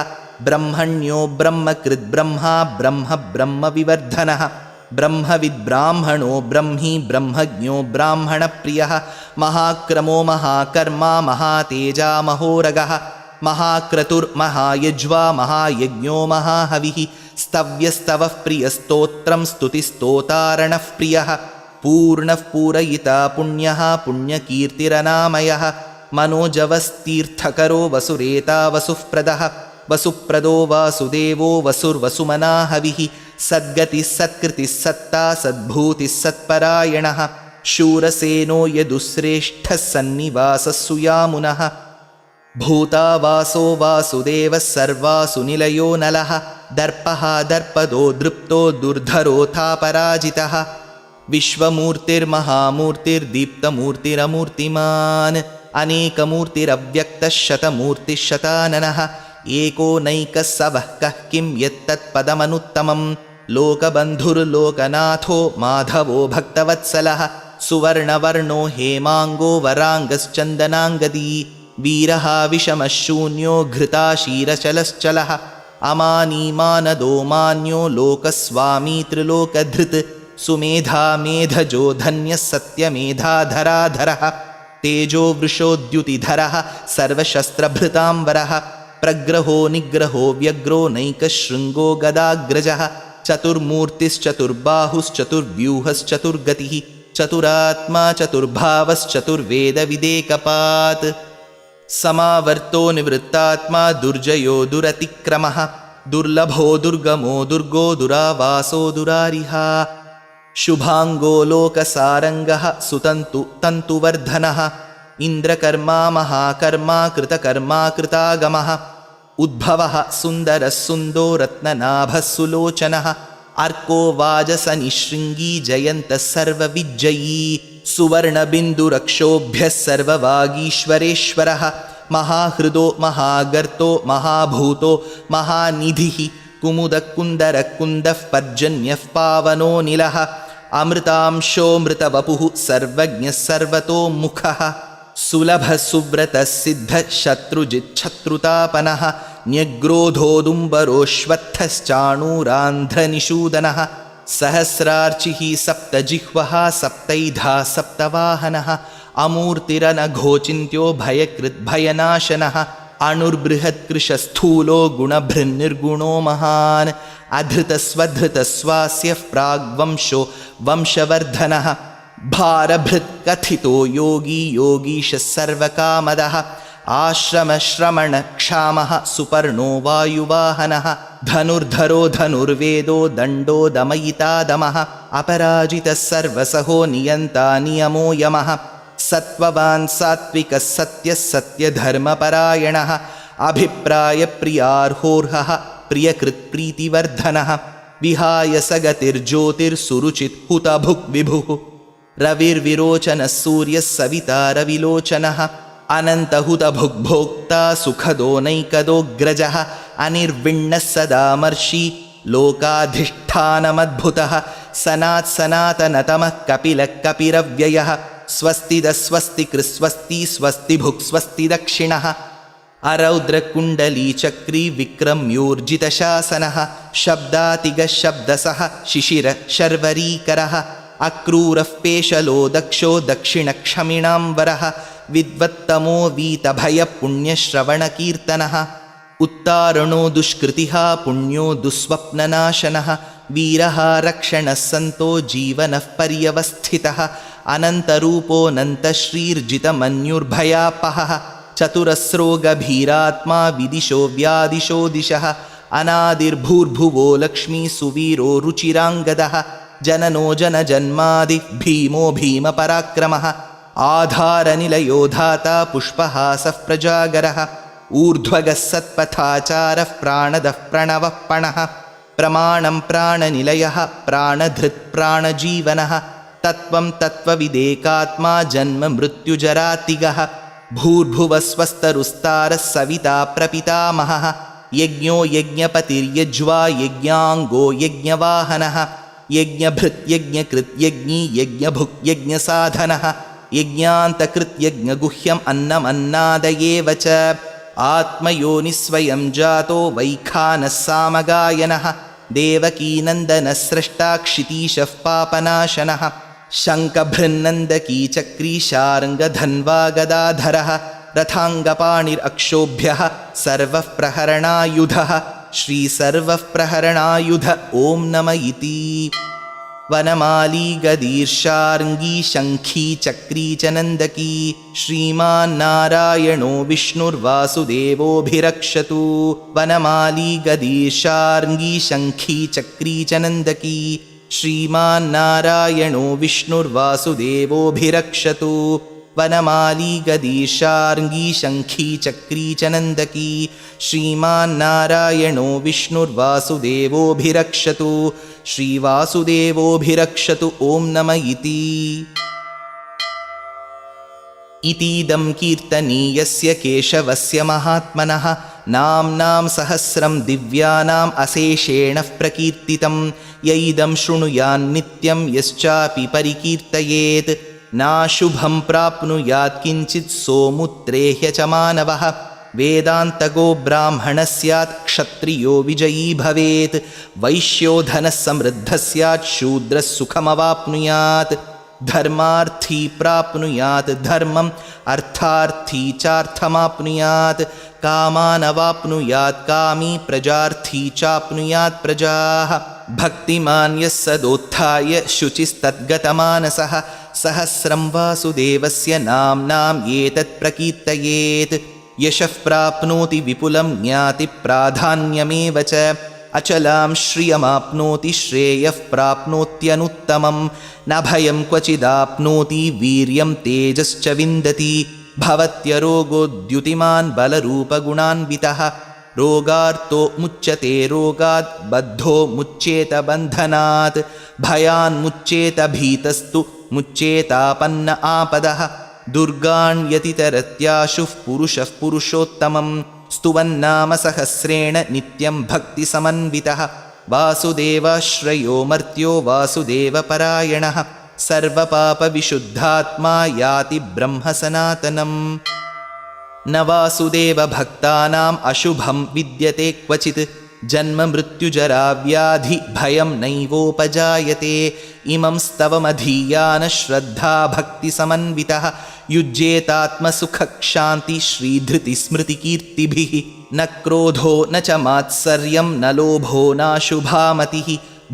ब्रह्मण्यो ब्रह्मकृद्ब्रह्मा ब्रह्म ब्रह्मविवर्धनः ब्रह्मविद्ब्राह्मणो ब्रह्मी ब्रह्मज्ञो ब्राह्मणप्रियः महाक्रमो महाकर्मा महातेजा महोरगः महाक्रतुर्महायज्वा महायज्ञो महाहविः स्तव्यस्तवः प्रियस्तोत्रं स्तुतिस्तोतारणः प्रियः पूर्णः पूरयिता पुण्यः पुण्यकीर्तिरनामयः मनोजवस्तीर्थकरो वसुरेता वसुःप्रदः वसुप्रदो वासुदेवो वसुर्वसुमना हविः सद्गतिः सत्कृतिः सत्ता सद्भूतिः सत्परायणः शूरसेनो यदुश्रेष्ठः सन्निवासः सुयामुनः भूतावासो वासुदेवः सर्वासु निलयो नलः दर्पः दर्पदो दृप्तो दुर्धरोऽथापराजितः विश्वमूर्तिर्महामूर्तिर्दीप्तमूर्तिरमूर्तिमान् अनेकमूर्तिरव्यक्तः शतमूर्तिः शताननः एको नैकः सवः कः किं यत्तत्पदमनुत्तमं लोकबन्धुर्लोकनाथो माधवो भक्तवत्सलः सुवर्णवर्णो हेमाङ्गो वराङ्गश्चन्दनाङ्गदी वीरः विषमः शून्यो घृताशीरचलश्चलः अमानीमानदो मान्यो लोकस्वामी त्रिलोकधृत् सुमेधा मेधजो धन्यः सत्यमेधाधराधरः तेजो वृषोद्युतिधरः सर्वशस्त्रभृताम्बरः प्रग्रहो निग्रहो व्यग्रो नैकशृङ्गो गदाग्रजः चतुर्मूर्तिश्चतुर्बाहुश्चतुर्व्यूहश्चतुर्गतिः चतुरात्मा चतुर्भावश्चतुर्वेदविदेकपात् समावर्तो निवृत्तात्मा दुर्जयो दुरतिक्रमः दुर्लभो दुर्गमो दुर्गो दुरावासो दुरारिहा शुभाङ्गो लोकसारङ्गः सुतन्तु तन्तुवर्धनः इन्द्रकर्मा महाकर्मा कृतकर्मा कृतागमः उद्भवः सुन्दरः सुन्दो रत्ननाभः सुलोचनः अर्को वाजसनिशृङ्गी जयन्तः सर्वविज्जयी सुवर्णबिन्दुरक्षोभ्यः सर्ववागीश्वरेश्वरः महाहृदो महागर्तो महाभूतो महानिधिः कुमुदकुन्दरकुन्दः पर्जन्यः पावनो निलः अमृतांशोऽमृतवपुः सर्वज्ञः सर्वतोमुखः सुलभः सुव्रतः सिद्धः शत्रुजिच्छत्रुतापनः न्यग्रोधोदुम्बरोऽश्वत्थश्चाणूरान्ध्रनिषूदनः सहस्रार्चिः सप्तजिह्वः सप्तैधा सप्तवाहनः अमूर्तिरनघोचिन्त्यो भयकृद्भयनाशनः अणुर्बृहत्कृशस्थूलो गुणभृन्निर्गुणो महान् अधृतस्वधृतस्वास्यः प्राग्वंशो वंशवर्धनः भारभृत्कथितो योगी योगीशः सर्वकामदः आश्रमश्रमणक्षामः सुपर्णो वायुवाहनः धनुर्धरो धनुर्वेदो दण्डो दमयितादमः अपराजितः सर्वसहो नियन्ता नियमो यमः सत्त्ववान् सात्विकः सत्यः सत्यधर्मपरायणः अभिप्रायप्रियार्होर्हः प्रियकृत्प्रीतिवर्धनः विहाय सगतिर्ज्योतिर्सुरुचित् हुतभुक् विभुः रविर्विरोचनः सूर्यः सविता रविलोचनः अनन्तहुतभुग्भोक्ता सुखदो नैकदोऽग्रजः अनिर्विण्णः सदामर्षि लोकाधिष्ठानमद्भुतः सनात्सनातनतमः कपिलः कपिरव्ययः स्वस्तिदस्वस्तिकृस्वस्ति स्वस्तिभुक् स्वस्ति दक्षिणः अरौद्रकुण्डलीचक्री विक्रम्योर्जितशासनः शब्दातिगशब्दसः शिशिर शर्वरीकरः अक्रूरः पेशलो दक्षो दक्षिणक्षमिणाम्बरः विद्वत्तमो वीतभयपुण्यश्रवणकीर्तनः उत्तारणो दुष्कृतिः पुण्यो दुःस्वप्ननाशनः वीरः रक्षणः सन्तो जीवनः पर्यवस्थितः अनन्तरूपोऽनन्तश्रीर्जितमन्युर्भयापहः चतुरस्रो गभीरात्मा विदिशो व्यादिशो दिशः अनादिर्भूर्भुवो लक्ष्मी सुवीरो रुचिराङ्गदः जननो जनजन्मादि भीमो भीमपराक्रमः आधारनिलयो धाता पुष्पहासः प्रजागरः ऊर्ध्वगः सत्पथाचारः प्राणदः प्रणवः पणः प्रमाणं प्राणनिलयः प्राणधृत् प्राणजीवनः तत्त्वं तत्त्वविदेकात्मा जन्म मृत्युजरातिगः भूर्भुवस्वस्तरुस्तारः सविता प्रपितामहः यज्ञो यज्ञपतिर्यज्वा यज्ञाङ्गो यज्ञवाहनः यज्ञभृत् यज्ञकृत् यज्ञी यज्ञभुक् यज्ञसाधनः यज्ञान्तकृत् यज्ञगुह्यम् अन्नमन्नादयेव च आत्मयोनिस्वयं जातो वैखानः सामगायनः देवकीनन्दनः स्रष्टा क्षितीशः पापनाशनः शङ्खभृन्नन्दकी चक्री शार्ङ्गधन्वा गदाधरः रथाङ्गपाणिरक्षोभ्यः सर्वः प्रहरणायुधः श्रीसर्वः प्रहरणायुध ॐ नम इति वनमाली गदीर्षार्ङ्गी शङ्खी चक्री च नन्दकी श्रीमान्नारायणो विष्णुर्वासुदेवोऽभिरक्षतु वनमाली गदीर्षार्ङ्गी शङ्खी चक्री च नन्दकी श्रीमान्नारायणो विष्णुर्वासुदेवोऽभिरक्षतु वनमाली गदीर्षार्ङ्गी शङ्खी चक्री च नन्दकी श्रीमान्नारायणो विष्णुर्वासुदेवोऽभिरक्षतु श्रीवासुदेवोऽभिरक्षतु ॐ नम इति इतीदं कीर्तनीयस्य केशवस्य महात्मनः नाम्नां सहस्रं दिव्यानाम् अशेषेण प्रकीर्तितं य इदं शृणुयान्नित्यं यश्चापि परिकीर्तयेत् नाशुभं प्राप्नुयात् किञ्चित् सोमुत्रेह्य च मानवः वेदान्तगो ब्राह्मणः स्यात् क्षत्रियो विजयी भवेत् वैश्यो धनः समृद्धः स्यात् शूद्रः सुखमवाप्नुयात् धर्मार्थी प्राप्नुयात् धर्मम् अर्थार्थी चार्थमाप्नुयात् कामानवाप्नुयात् कामी प्रजार्थी चाप्नुयात् प्रजाः भक्तिमान् यः सदोत्थाय शुचिस्तद्गतमानसः सहस्रं वासुदेवस्य नाम्नाम् एतत् प्रकीर्तयेत् यशः प्राप्नोति विपुलं ज्ञाति प्राधान्यमेव च अचलां श्रियमाप्नोति श्रेयः प्राप्नोत्यनुत्तमं न भयं क्वचिदाप्नोति वीर्यं तेजश्च विन्दति भवत्यरोगोद्युतिमान् बलरूपगुणान्वितः रोगार्तो मुच्यते रोगात् बद्धो मुच्येत बन्धनात् भयान्मुच्येत भीतस्तु मुच्येतापन्न आपदः दुर्गाण्यतितरत्याशुः पुरुषः पुरुषोत्तमं स्तुवन्नाम सहस्रेण नित्यं भक्तिसमन्वितः वासुदेवाश्रयो मर्त्यो वासुदेवपरायणः सर्वपापविशुद्धात्मा याति ब्रह्म सनातनम् न वासुदेवभक्तानाम् अशुभं विद्यते क्वचित् जन्म मृत्युजरा व्याधि भयं नैवोपजायते इमं स्तवमधीयान श्रद्धा भक्तिसमन्वितः युज्येतात्मसुखक्षान्ति श्रीधृतिस्मृतिकीर्तिभिः न क्रोधो न च मात्सर्यं न लोभो नाशुभामतिः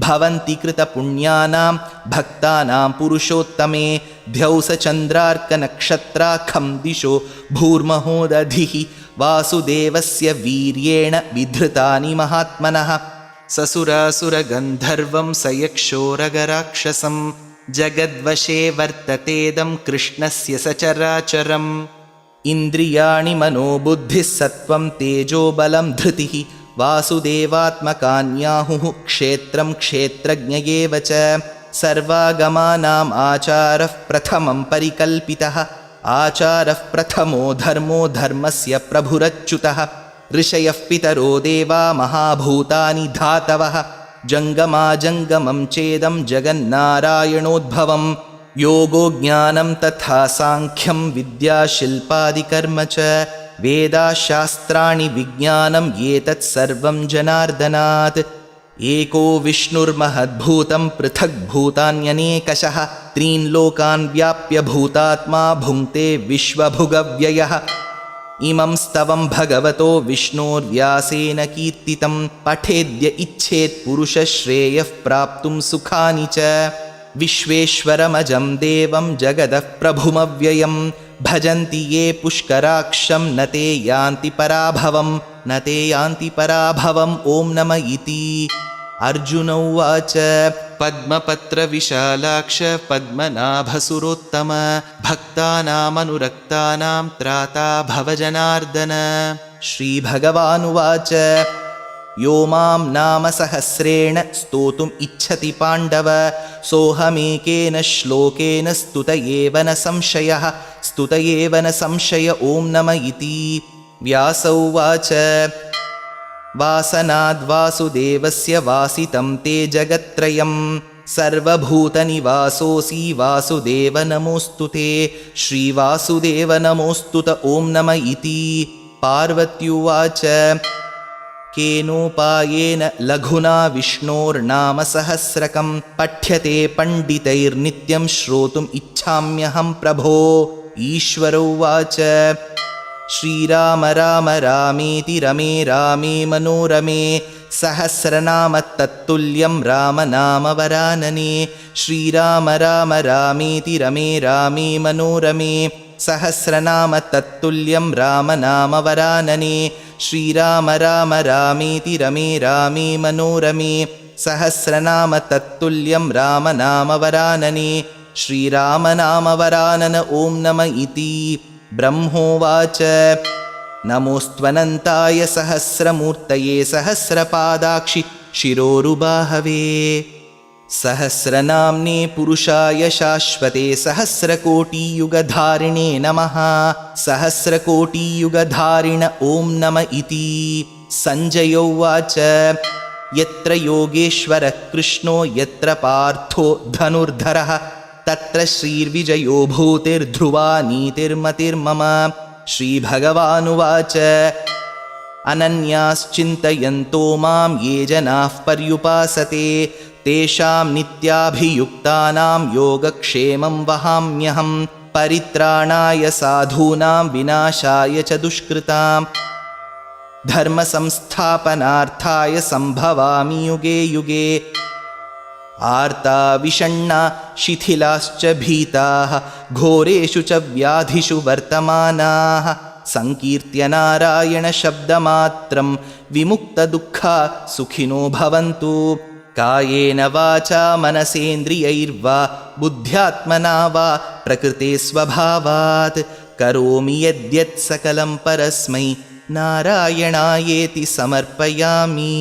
भवन्ति कृतपुण्यानां भक्तानां पुरुषोत्तमे द्यौसचन्द्रार्कनक्षत्राखं दिशो भूर्महोदधिः वासुदेवस्य वीर्येण विधृतानि महात्मनः ससुरासुरगन्धर्वं सयक्षोरगराक्षसं जगद्वशे वर्ततेदं कृष्णस्य सचराचरम् इन्द्रियाणि मनोबुद्धिः सत्त्वं तेजोबलं धृतिः वासुदेवात्मकान्याहुः क्षेत्रं क्षेत्रज्ञ एव च सर्वागमानाम् आचारः प्रथमं परिकल्पितः आचारः प्रथमो धर्मो धर्मस्य प्रभुरच्युतः ऋषयः पितरो देवा महाभूतानि धातवः जङ्गमाजङ्गमं चेदं जगन्नारायणोद्भवं योगो ज्ञानं तथा साङ्ख्यं विद्याशिल्पादिकर्म च वेदाशास्त्राणि विज्ञानं एतत् सर्वं जनार्दनात् एको विष्णुर्महद्भूतं पृथग्भूतान्यनेकशः त्रीन् लोकान् व्याप्य भूतात्मा भुङ्क्ते विश्वभुगव्ययः इमं स्तवं भगवतो विष्णोर्व्यासेन कीर्तितं पठेद्य इच्छेत् पुरुषश्रेयः प्राप्तुं सुखानि च विश्वेश्वरमजं देवं जगदः प्रभुमव्ययं भजन्ति ये पुष्कराक्षं न ते यान्ति पराभवं ॐ नम इति। अर्जुन उवाच पद्मपत्रविशालाक्ष पद्मनाभसुरोत्तम भक्तानामनुरक्तानां त्राता भवजनार्दन। श्रीभगवानुवाच यो मां नाम सहस्रेण स्तोतुम् इच्छति पाण्डव सोऽहमेकेन श्लोकेन स्तुत एव न संशय ॐ नम इति। व्यास उवाच वासनाद्वासुदेवस्य वासितं ते जगत्त्रयं सर्वभूतनिवासोऽसि वासुदेव नमोऽस्तु ते। श्रीवासुदेव नमोऽस्तु ॐ नम इति। पार्वत्युवाच केनोपायेन लघुना विष्णोर्नाम सहस्रकं पठ्यते पण्डितैर्नित्यं श्रोतुम् इच्छाम्यहं प्रभो। ईश्वर उवाच श्रीराम राम रामेति रमे रामे मनोरमे सहस्रनाम तत्तुल्यं राम नाम वरानने। श्रीराम राम रामेति रमे रामे मनोरमे सहस्रनाम तत्तुल्यं राम नाम वरानने। श्रीराम राम रामेति रमे रामे मनोरमे सहस्रनाम तत्तुल्यं राम नाम वरानने। श्रीराम नाम वरानन ॐ नम इति। ब्रह्मोवाच नमोऽस्त्वनन्ताय सहस्रमूर्तये सहस्रपादाक्षि शिरोरुबाहवे सहस्रनाम्ने पुरुषाय शाश्वते सहस्रकोटियुगधारिणे नमः। सहस्रकोटियुगधारिण ॐ नम इति। सञ्जय उवाच यत्र योगेश्वरः कृष्णो यत्र पार्थो धनुर्धरः तत्र श्रीर्विजयो भूतिर्ध्रुवा नीतिर्मतिर्मम। श्रीभगवानुवाच अनन्याश्चिन्तयन्तो मां ये जनाः पर्युपासते तेषां नित्याभियुक्तानां योगक्षेमं वहाम्यहं परित्राणाय साधूनां विनाशाय च दुष्कृतां धर्मसंस्थापनार्थाय सम्भवामि युगे युगे। आर्ता विषण्णा शिथिलाश्च भीताः घोरेषु च व्याधिषु वर्तमानाः संकीर्त्य नारायणशब्दमात्रं विमुक्तदुःखा सुखिनो भवन्तु। कायेन वाचा मनसेन्द्रियैर्वा बुद्ध्यात्मना वा प्रकृते स्वभावात् करोमि यद्यत् सकलं परस्मै नारायणायेति समर्पयामि।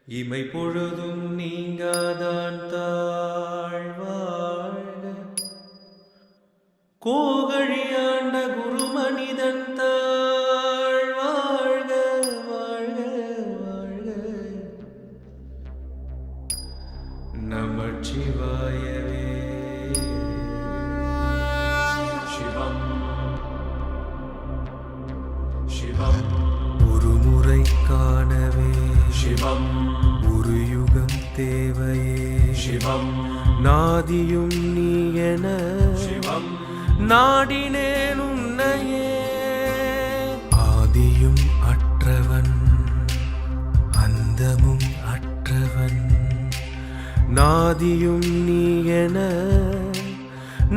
இமை பொழுதும் நீங்காதான் தாழ்வாழ்க கோகழியாண்ட குரு மனிதன் தாழ்வாழ்க வாழ்க வாழ்க நமச்சிவாயவே சிவம் சிவம் ஒரு முறை காணவே சிவம் ஒரு யுகம் தேவையே சிவம் நாதியும் நீ என சிவம் நாடினேன் உன்னையே ஆதியும் அற்றவன் அந்தமும் அற்றவன் நாதியும் நீ என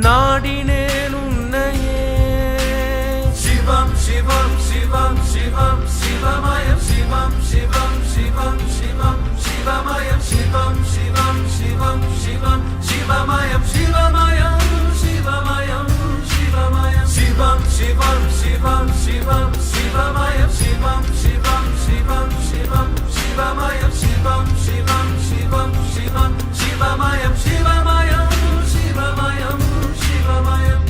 நாடினேன் உன்னையே சிவம் சிவம் சிவம் சிவம் சிவமயம் சிவம் சிவம் சிவம் சிவம் சிவமயம் சிவம் சிவம் சிவம் சிவம் சிவமயம் சிவமயம் சிவமயம் சிவமயம் சிவம் சிவம் சிவம் சிவம் சிவமயம் சிவம் சிவம் சிவம் சிவம் சிவமயம் சிவம் சிவம் சிவம் சிவம் சிவமயம் சிவமயம் சிவமயம் சிவமயம்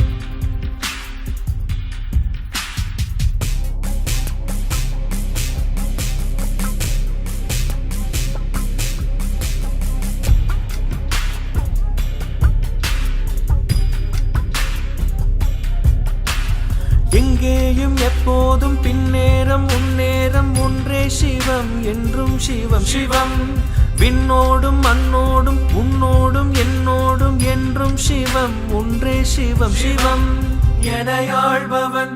எங்கேயும் எப்போதும் பின்னேரம் முன்னேறம் ஒன்றே சிவம் என்றும் சிவம் சிவம் விண்ணோடும் மண்ணோடும் உன்னோடும் என்னோடும் என்றும் சிவம் ஒன்றே சிவம் சிவம் எனையாழ்பவன்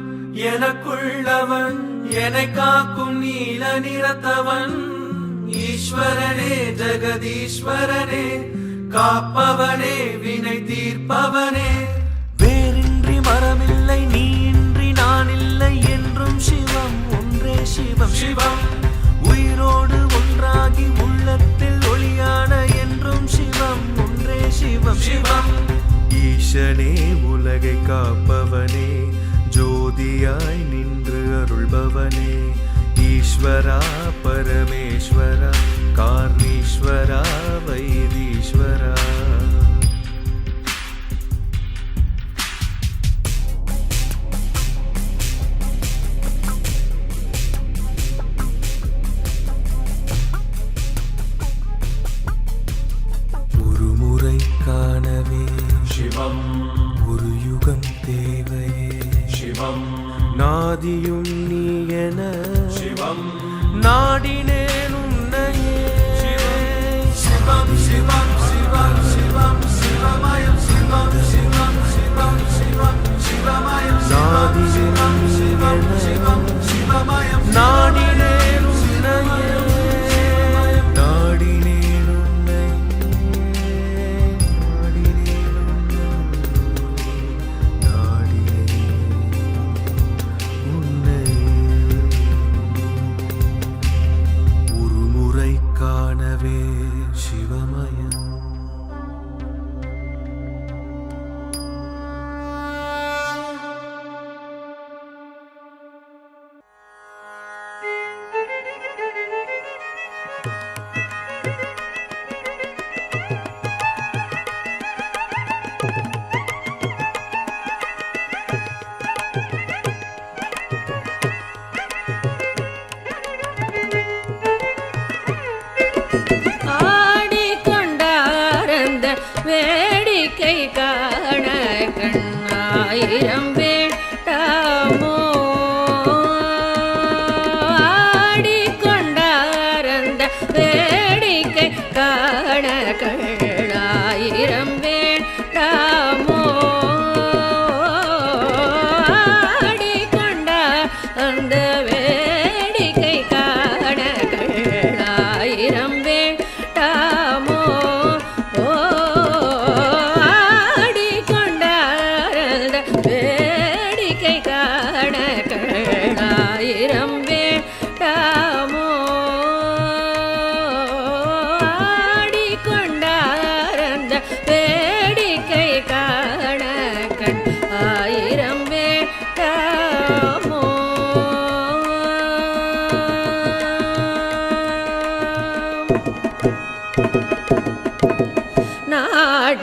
எனக்குள்ளவன் என்னை காக்கும் நீல நிறத்தவன் ஈஸ்வரனே ஜெகதீஸ்வரனே காப்பவனே வினை தீர்ப்பவனே வேறின்றி மரமில்லை நீ இன்றி நான் இல்லை என்றும் சிவம் ஒன்றே சிவம் சிவம் உயிரோடு ஒன்றாகி உள்ளத்தில் ஒளியான என்றும் சிவம் ஒன்றே சிவம் சிவம் ஈசனே உலகை காப்பவனே ஜோதியாய் நின்று அருள்பவனே ஈஸ்வரா பரமேஸ்வரா காரணீஸ்வரா வைதீஸ்வரா சிவம் ஒரு யுகம் தேவையே சிவம் நாதியும் நீ என சிவம் நாடினேன் உன்னையே சிவம் சிவம் சிவம் சிவம் சிவமயம் சிவம் சிவம் சிவம் சிவம் சிவமயம் நாதியும் சிவம் சிவம் சிவமயம் நாடினேன் உன்னையே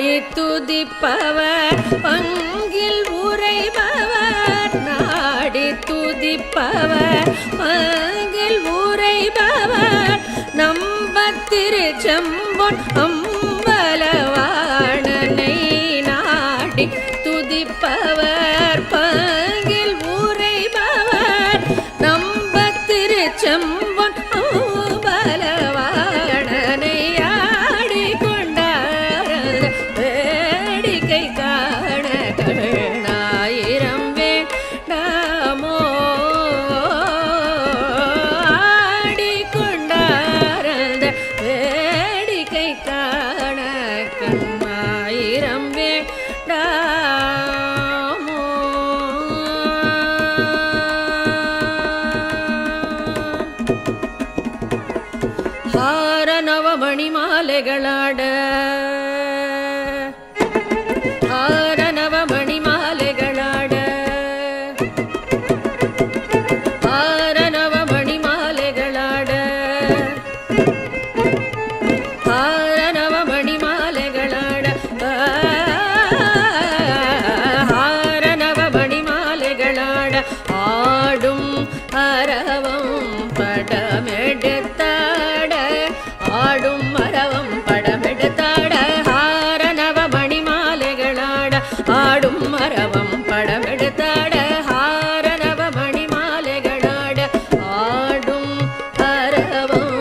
நாடி துதிப்பவர் பங்கில் உரைபவர் நாடி துதிப்பவர் பங்கில் உரைபவர் நம்பத் திருச்செம்பொன் அம்பலவாணனை நாடி துதிப்பவர் பங்கில் உரைபவர் நம்பத் திருச்செம்பொன் அம்பலவாணனை ஆடிக்கொண்டார் வேடிக்கை காண கண்ணாயிரம் வேண்டாமோ ஆடிக்கொண்டார் வேடிக்கை காண கண்ணாயிரம் வேண்டாமோ. ಹಾರ ನವಮಣಿ ಮಾಲೆಗಳಾಡ ಹಾರ ನವಮಣಿ ಮಾಲೆಗಳಾಡ ಹಾರ ನವಮಣಿ ಮಾಲೆಗಳಾಡ ಹಾರ ನವಮಣಿ ಮಾಲೆಗಳಾಡ ಹಾರ ನವಮಣಿ ಮಾಲೆಗಳಾಡ ஆடும் அரவம் படமெடுத்தாட ஆடும் மரவம் படமெடுத்தாட ஹார நவமணி மாலைகளாட ஆடும் மரவம் படமெடுத்தாட ஹார நவமணி மாலைகளாட ஆடும் அரவம்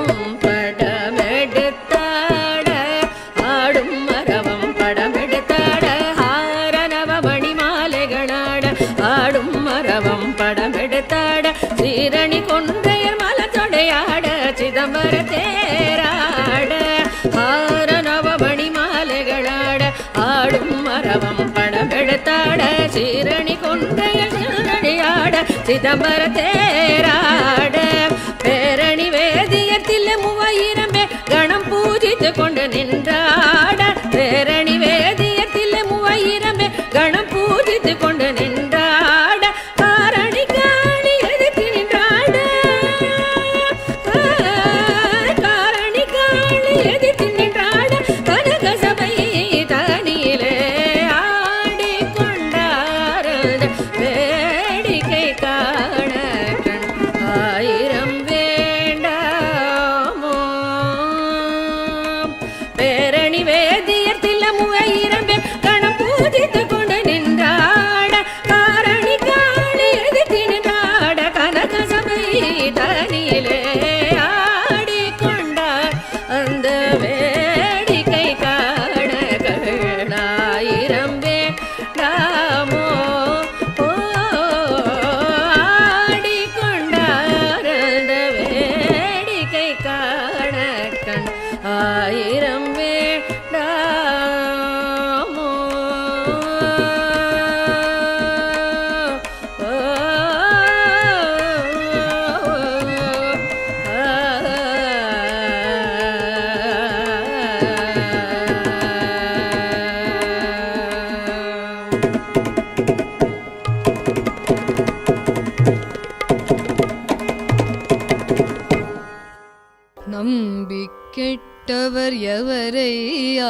படமெடுத்தாட ஆடும் மரவம் படமெடுத்தாட ஹார நவமணி மாலைகளாட ஆடும் மரவம் படமெடுத்தாட சீரணி கொன்றையர் மலத்தொடையாட சிதம்பர தேராட ஹார நவமணி மாலைகளாட ஆடும் மரவம் படமெடுத்தாட சீரணி கொன்றையர் சிதம்பரையாட சிதம்பர தேராட பேரணி வேதியத்தில் 3000 பேர் கணம் பூஜித்து கொண்டு நின்றாட பேரணி வேதியத்தில் 3000 பேர் கணம் பூஜித்து கொண்டு நின்றாட காரணி காணி எதிர்த்து நின்றாட காரணி காணி எதிர்த்து நின்றாட கனக சபை தனியிலே ஆடிக்கொண்டார் வேடிக்கை காண கண் ஆயிரம் வேண்டாமோ பேரணி வேதியத்தில் 3000 பேர் கணம் பூஜித்து கொண்டு நின்றாட காரணி காணி எதிர்த்து நின்றாட கனக சபை தனியிலே ஆடிக்கொண்டார் அந்த வேடிக்கை காண கண்ணாயிரம் வேண்டாமோ ஆடிக்கொண்டார் அந்த வேடிக்கை காண கண் ஆயிரம் வேண்டாமோ. நம்பி கெட்டவர் எவரையா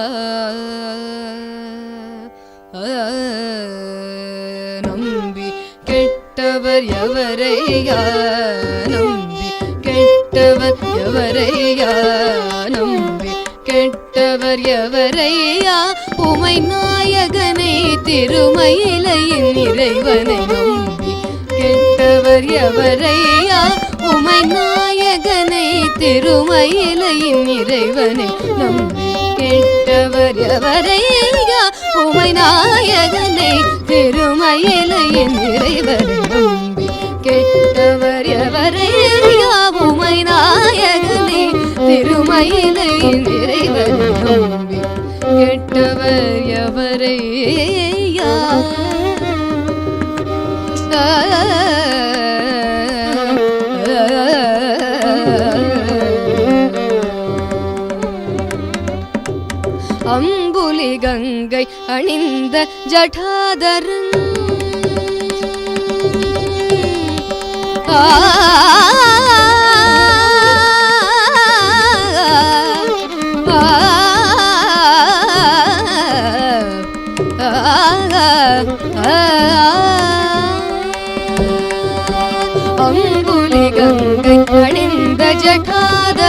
நம்பி கெட்டவர் எவரையா நம்பி கெட்டவர் எவரையா நம்பி கெட்டவர் எவரையா உமை நாயகனை திருமயிலையின் இறைவனை நம்பி கெட்டவர் எவரையா உமை நாயகனை திருமயிலையின் இறைவனை நம்பி கெட்டவர் எவரையா உமை நாயகனை திருமயிலையின் இறைவனை நம்பி கெட்டவர் எவரையா உமை நாயகனை திருமயிலையின் இறைவனை நம்பி கெட்டவர் எவரையா அம்புலி கங்கை அணிந்த ஜடாதரன்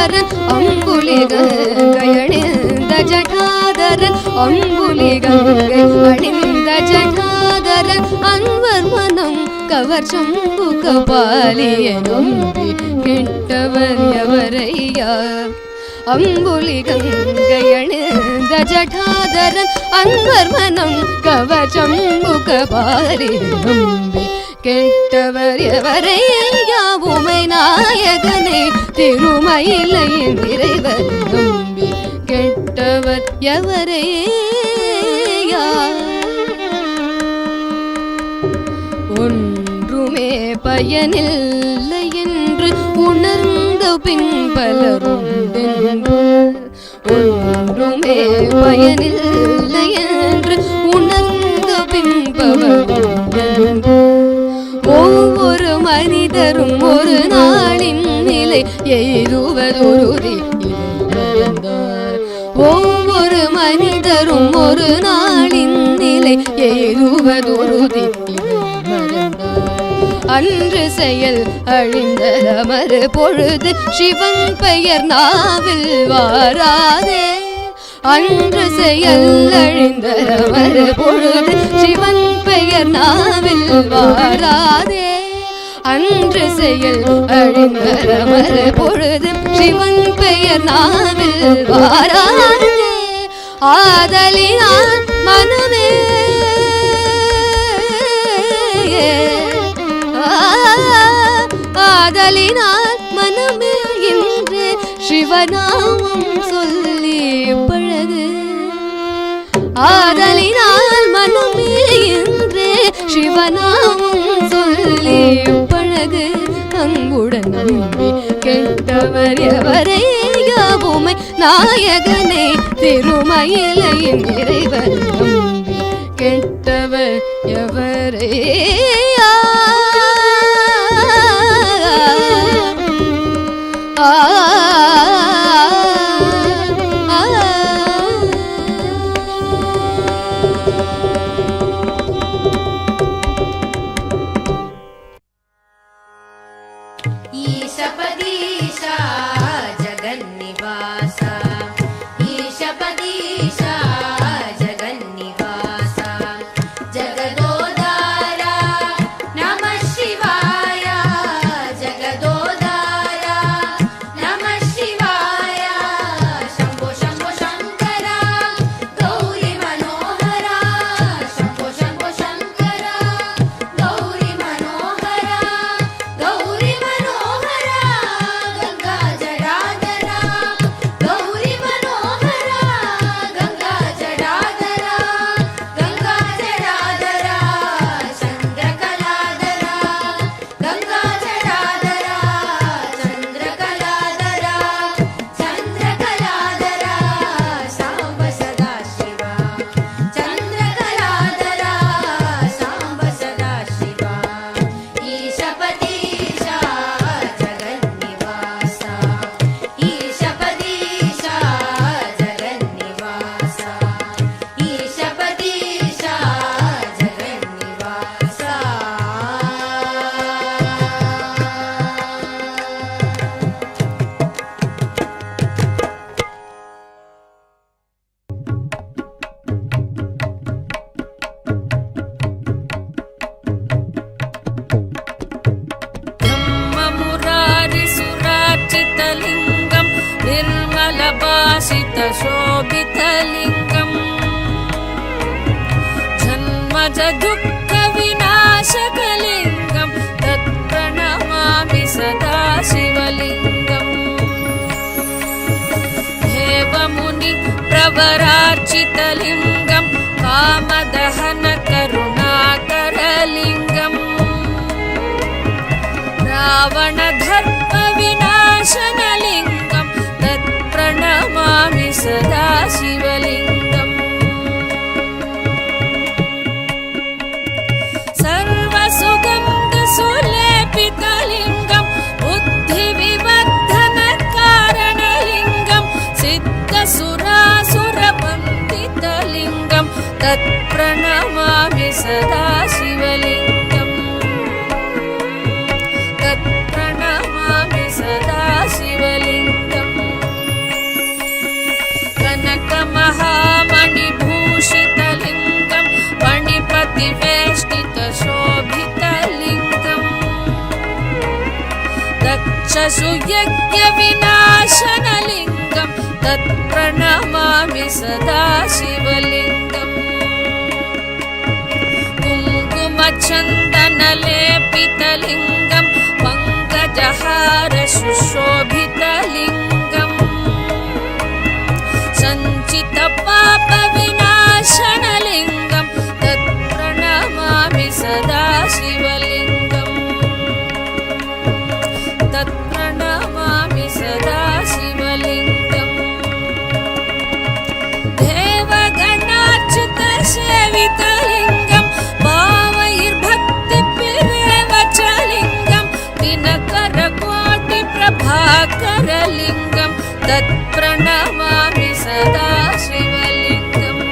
ஜடாதரன் அம்புலிகங்கை அணிந்த ஜடாதரன் அம்புலிகங்கை அணிந்த ஜடாதரன் அன்வர் மனம் கவர் சம்பு கபாலிய நம்பி கெட்டவர் எவரையா அம்புலிகங்கை அணிந்த ஜடாதரன் அன்வர் மனம் கவர் சம்பு கபாலிய நம்பி கெட்டவர் எவரையா உமை நாயகனை திருமயிலையின் இறைவர் நம்பி கெட்டவர் எவரையா ஒன்றுமே பயனில்லை என்று உணர்ந்த பின் பலருண்டென்று ஒன்றுமே பயனில்லை என்று உணர்ந்த பின் பலருண்டென்று ஒவ்வொரு மனிதரும் ஒரு நாளின் நிலை எய்துவதுருதி ஒவ்வொரு மனிதரும் ஒரு நாளின் நிலை எய்துவதுருதி அன்று செயல் அழிந்த மறு பொழுது சிவன் பெயர் நாவில் வாராதே அன்று செயல் அழிந்த மறு பொழுது சிவன் பெயர் நாவில் வாராதே அன்று செயல் அழிந்த மறு பொழுது சிவன் பெயர் நாவில் வாராதே ஆதலினால் மனமே ஆதலினால் மனமே இன்று சிவநாமம் சொல்லி பழகு ஆதலினால் மனமே இன்று சிவநாமம் சொல்லி பழகு அன்புடன் நம்பி கெட்டவர் எவரையா உமை நாயகனை திருமயிலையின் இறைவர் நம்பி கெட்டவர் எவரையா ईशपदीशा जगन्निवासा ईशपदीशा जगन्निवासा जगदोदारा नमः शिवाय जगदोदारा नमः शिवाय शम्भो शम्भो शङ्करा गौरी मनोहरा शम्भो शम्भो शङ्करा गौरी मनोहरा गौरी मनोहरा गंगा जडाधरा गौरी मनोहरा गंगा जडाधरा गंगा जडाधरा चंद्रकलाधरा गंगा जडाधरा चंद्रकलाधरा चंद्रकलाधरा सांब सदा शिवा चंद्रकलाधरा सांब सदा शिवा ईशपदीशा जगन्निवासा ईशपदीशा जगन्निवासा ईशपदीशा जगन्निवासा ब्रह्ममुरारिसुरार्चितलिङ्गं निर्मलभासितशोभितलिङ्गम् जन्मजदुःखविनाशकलिङ्गं तत्प्रणमामि सदा शिवलिङ्गम् देवमुनि प्रवरार्चितलिङ्गं कामदहनकरुणाकरलिङ्गम् रावणधर्मविनाशनलिङ्गं तत्प्रणमामि सदा शिवलिङ्गम् सर्वसुगन्धसुलेपितलिङ्गं बुद्धिविवर्धनकारणलिङ्गं सिद्धसुरासुरवन्दितलिङ्गं तत्प्रणमामि सदा शिवलिङ्गम् तत्प्रणमामि सदा शिवलिङ्गम् राक्षसुयज्ञविनाशनलिङ्गं तत्प्रणमामि सदा शिवलिङ्गम् कुङ्कुमचन्दनलेपितलिङ्गं पङ्कजहार सुशोभितलिङ्गम् सञ्चितपापविनाशनलिङ्गं तत्प्रणमामि सदा शिवलिङ्गम् तत्प्रणमामि सदा शिवलिङ्गम् देवगणार्चितसेवितलिङ्गं भावैर्भक्तिभिरेव च लिङ्गं दिनकरकोटिप्रभाकरलिङ्गं तत्प्रणमामि सदा शिवलिङ्गम्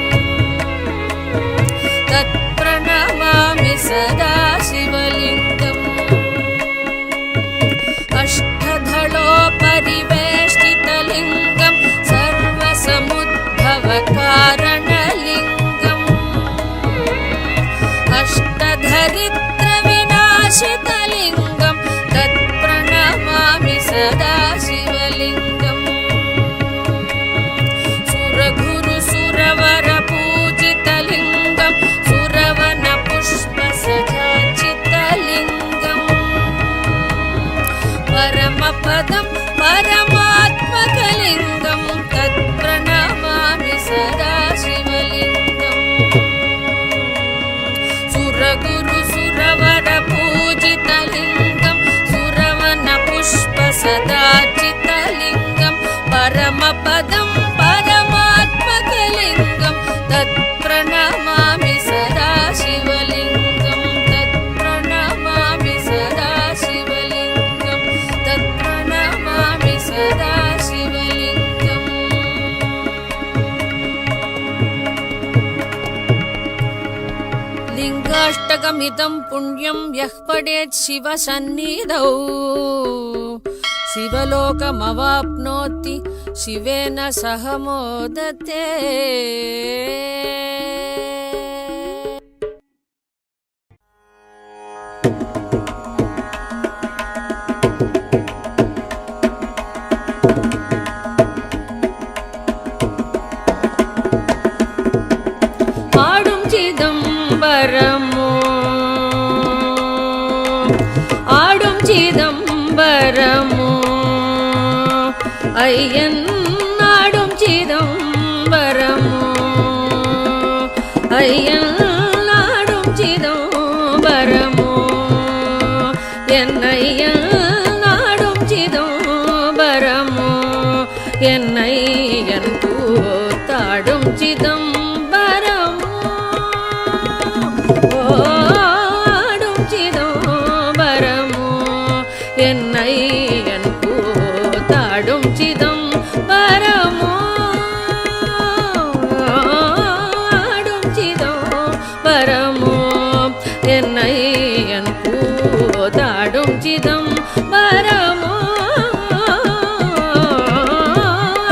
तत्प्रणमामि सदा शिवलिङ्गम् अष्टधलोपरिवेष्टितलिङ्गं सर्वसमुद्भवकारणलिङ्गम् अष्टधरित्रविनाशितलिङ्गं तत्प्रणमामि सदा शिवलिङ्गम् सुरगुरुसुरवरपूजितलिङ्गं सुरवनपुष्पसजाचितलिङ्गम् परमपदं परमात्मकलिङ्गं तत्प्रणमामि सदा शिवलिङ्गम् सुरगुरुसुरवरपूजितलिङ्गं सुरवनपुष्पसदाचितलिङ्गं परमपदं परमात्मकलिङ्गं तत्प्रणमामि सदा शिवलिङ्गं तत्प्रणमामि सदा शिवलिङ्गं तत्प्रणमामि सदा शिवलिङ्गम् लिङ्गाष्टकमिदं पुण्यं यः पठेत् शिवसन्निधौ शिवलोकमवाप्नोति शिवेन सह मोदते ஆடும் சிதம்பரமோ ஆடும் சிதம்பரமோ ஐயன் ஆடும் சிதம்பரமோ ஐயன் ஆடும் சிதம்பரமோ என் ஐயன் ஆடும் சிதம்பரமோ என் ஐயன் கூத்தாடும் சிதம்பரமோ ஆடும் சிதம்பரமோ என் ஐயன் கூத்தாடும் சிதம்பரமோ ஆடும் சிதம்பரமோ என் ஐயன் கூத்தாடும் சிதம்பரமோ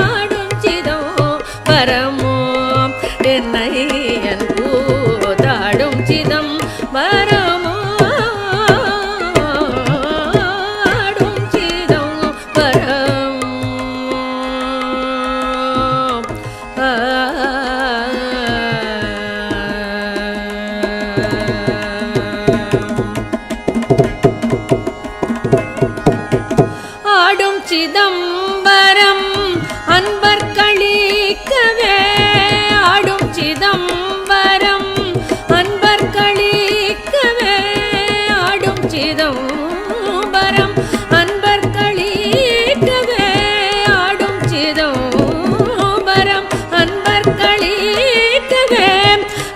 ஆடும் சிதம்பரமோ என் ஐயன் கூத்தாடும் சிதம்பரமோ ஆடும் சிதம்பரமோ ஆடும் சிதம்பரம் அன்பர் களிக்கவே ஆடும் சிதம்பரம் அன்பர் களிக்கவே ஆடும் சிதம்பரம் அன்பர் களிக்கவே ஆடும் சிதம்பரம் அன்பர் களிக்கவே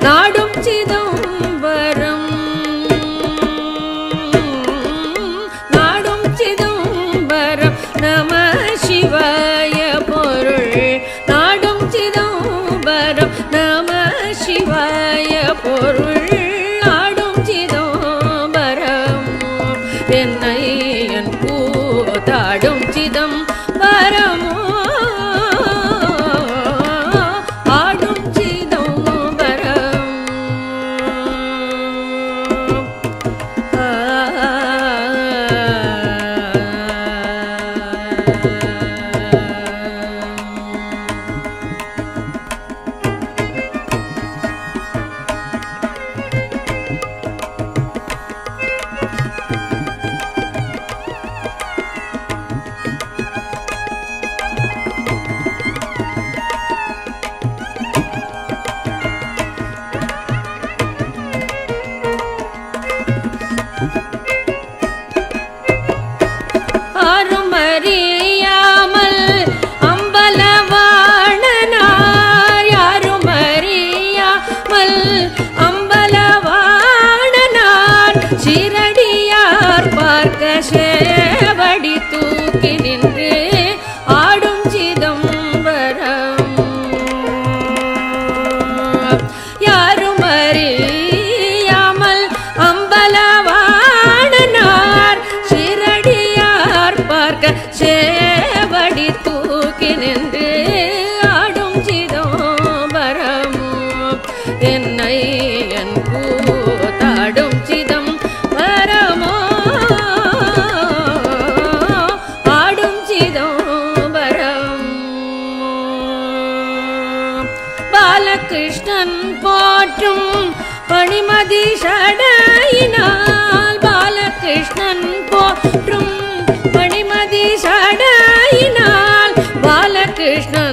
நாடும் சிதம்பரம் நாடும் சிதம்பரம் நம சிவாய பொருள் பாலகிருஷ்ணன் போற்றும் பணிமதி சடையினால் பாலகிருஷ்ணன் போற்றும் பணிமதி சடையினால் பாலகிருஷ்ணன்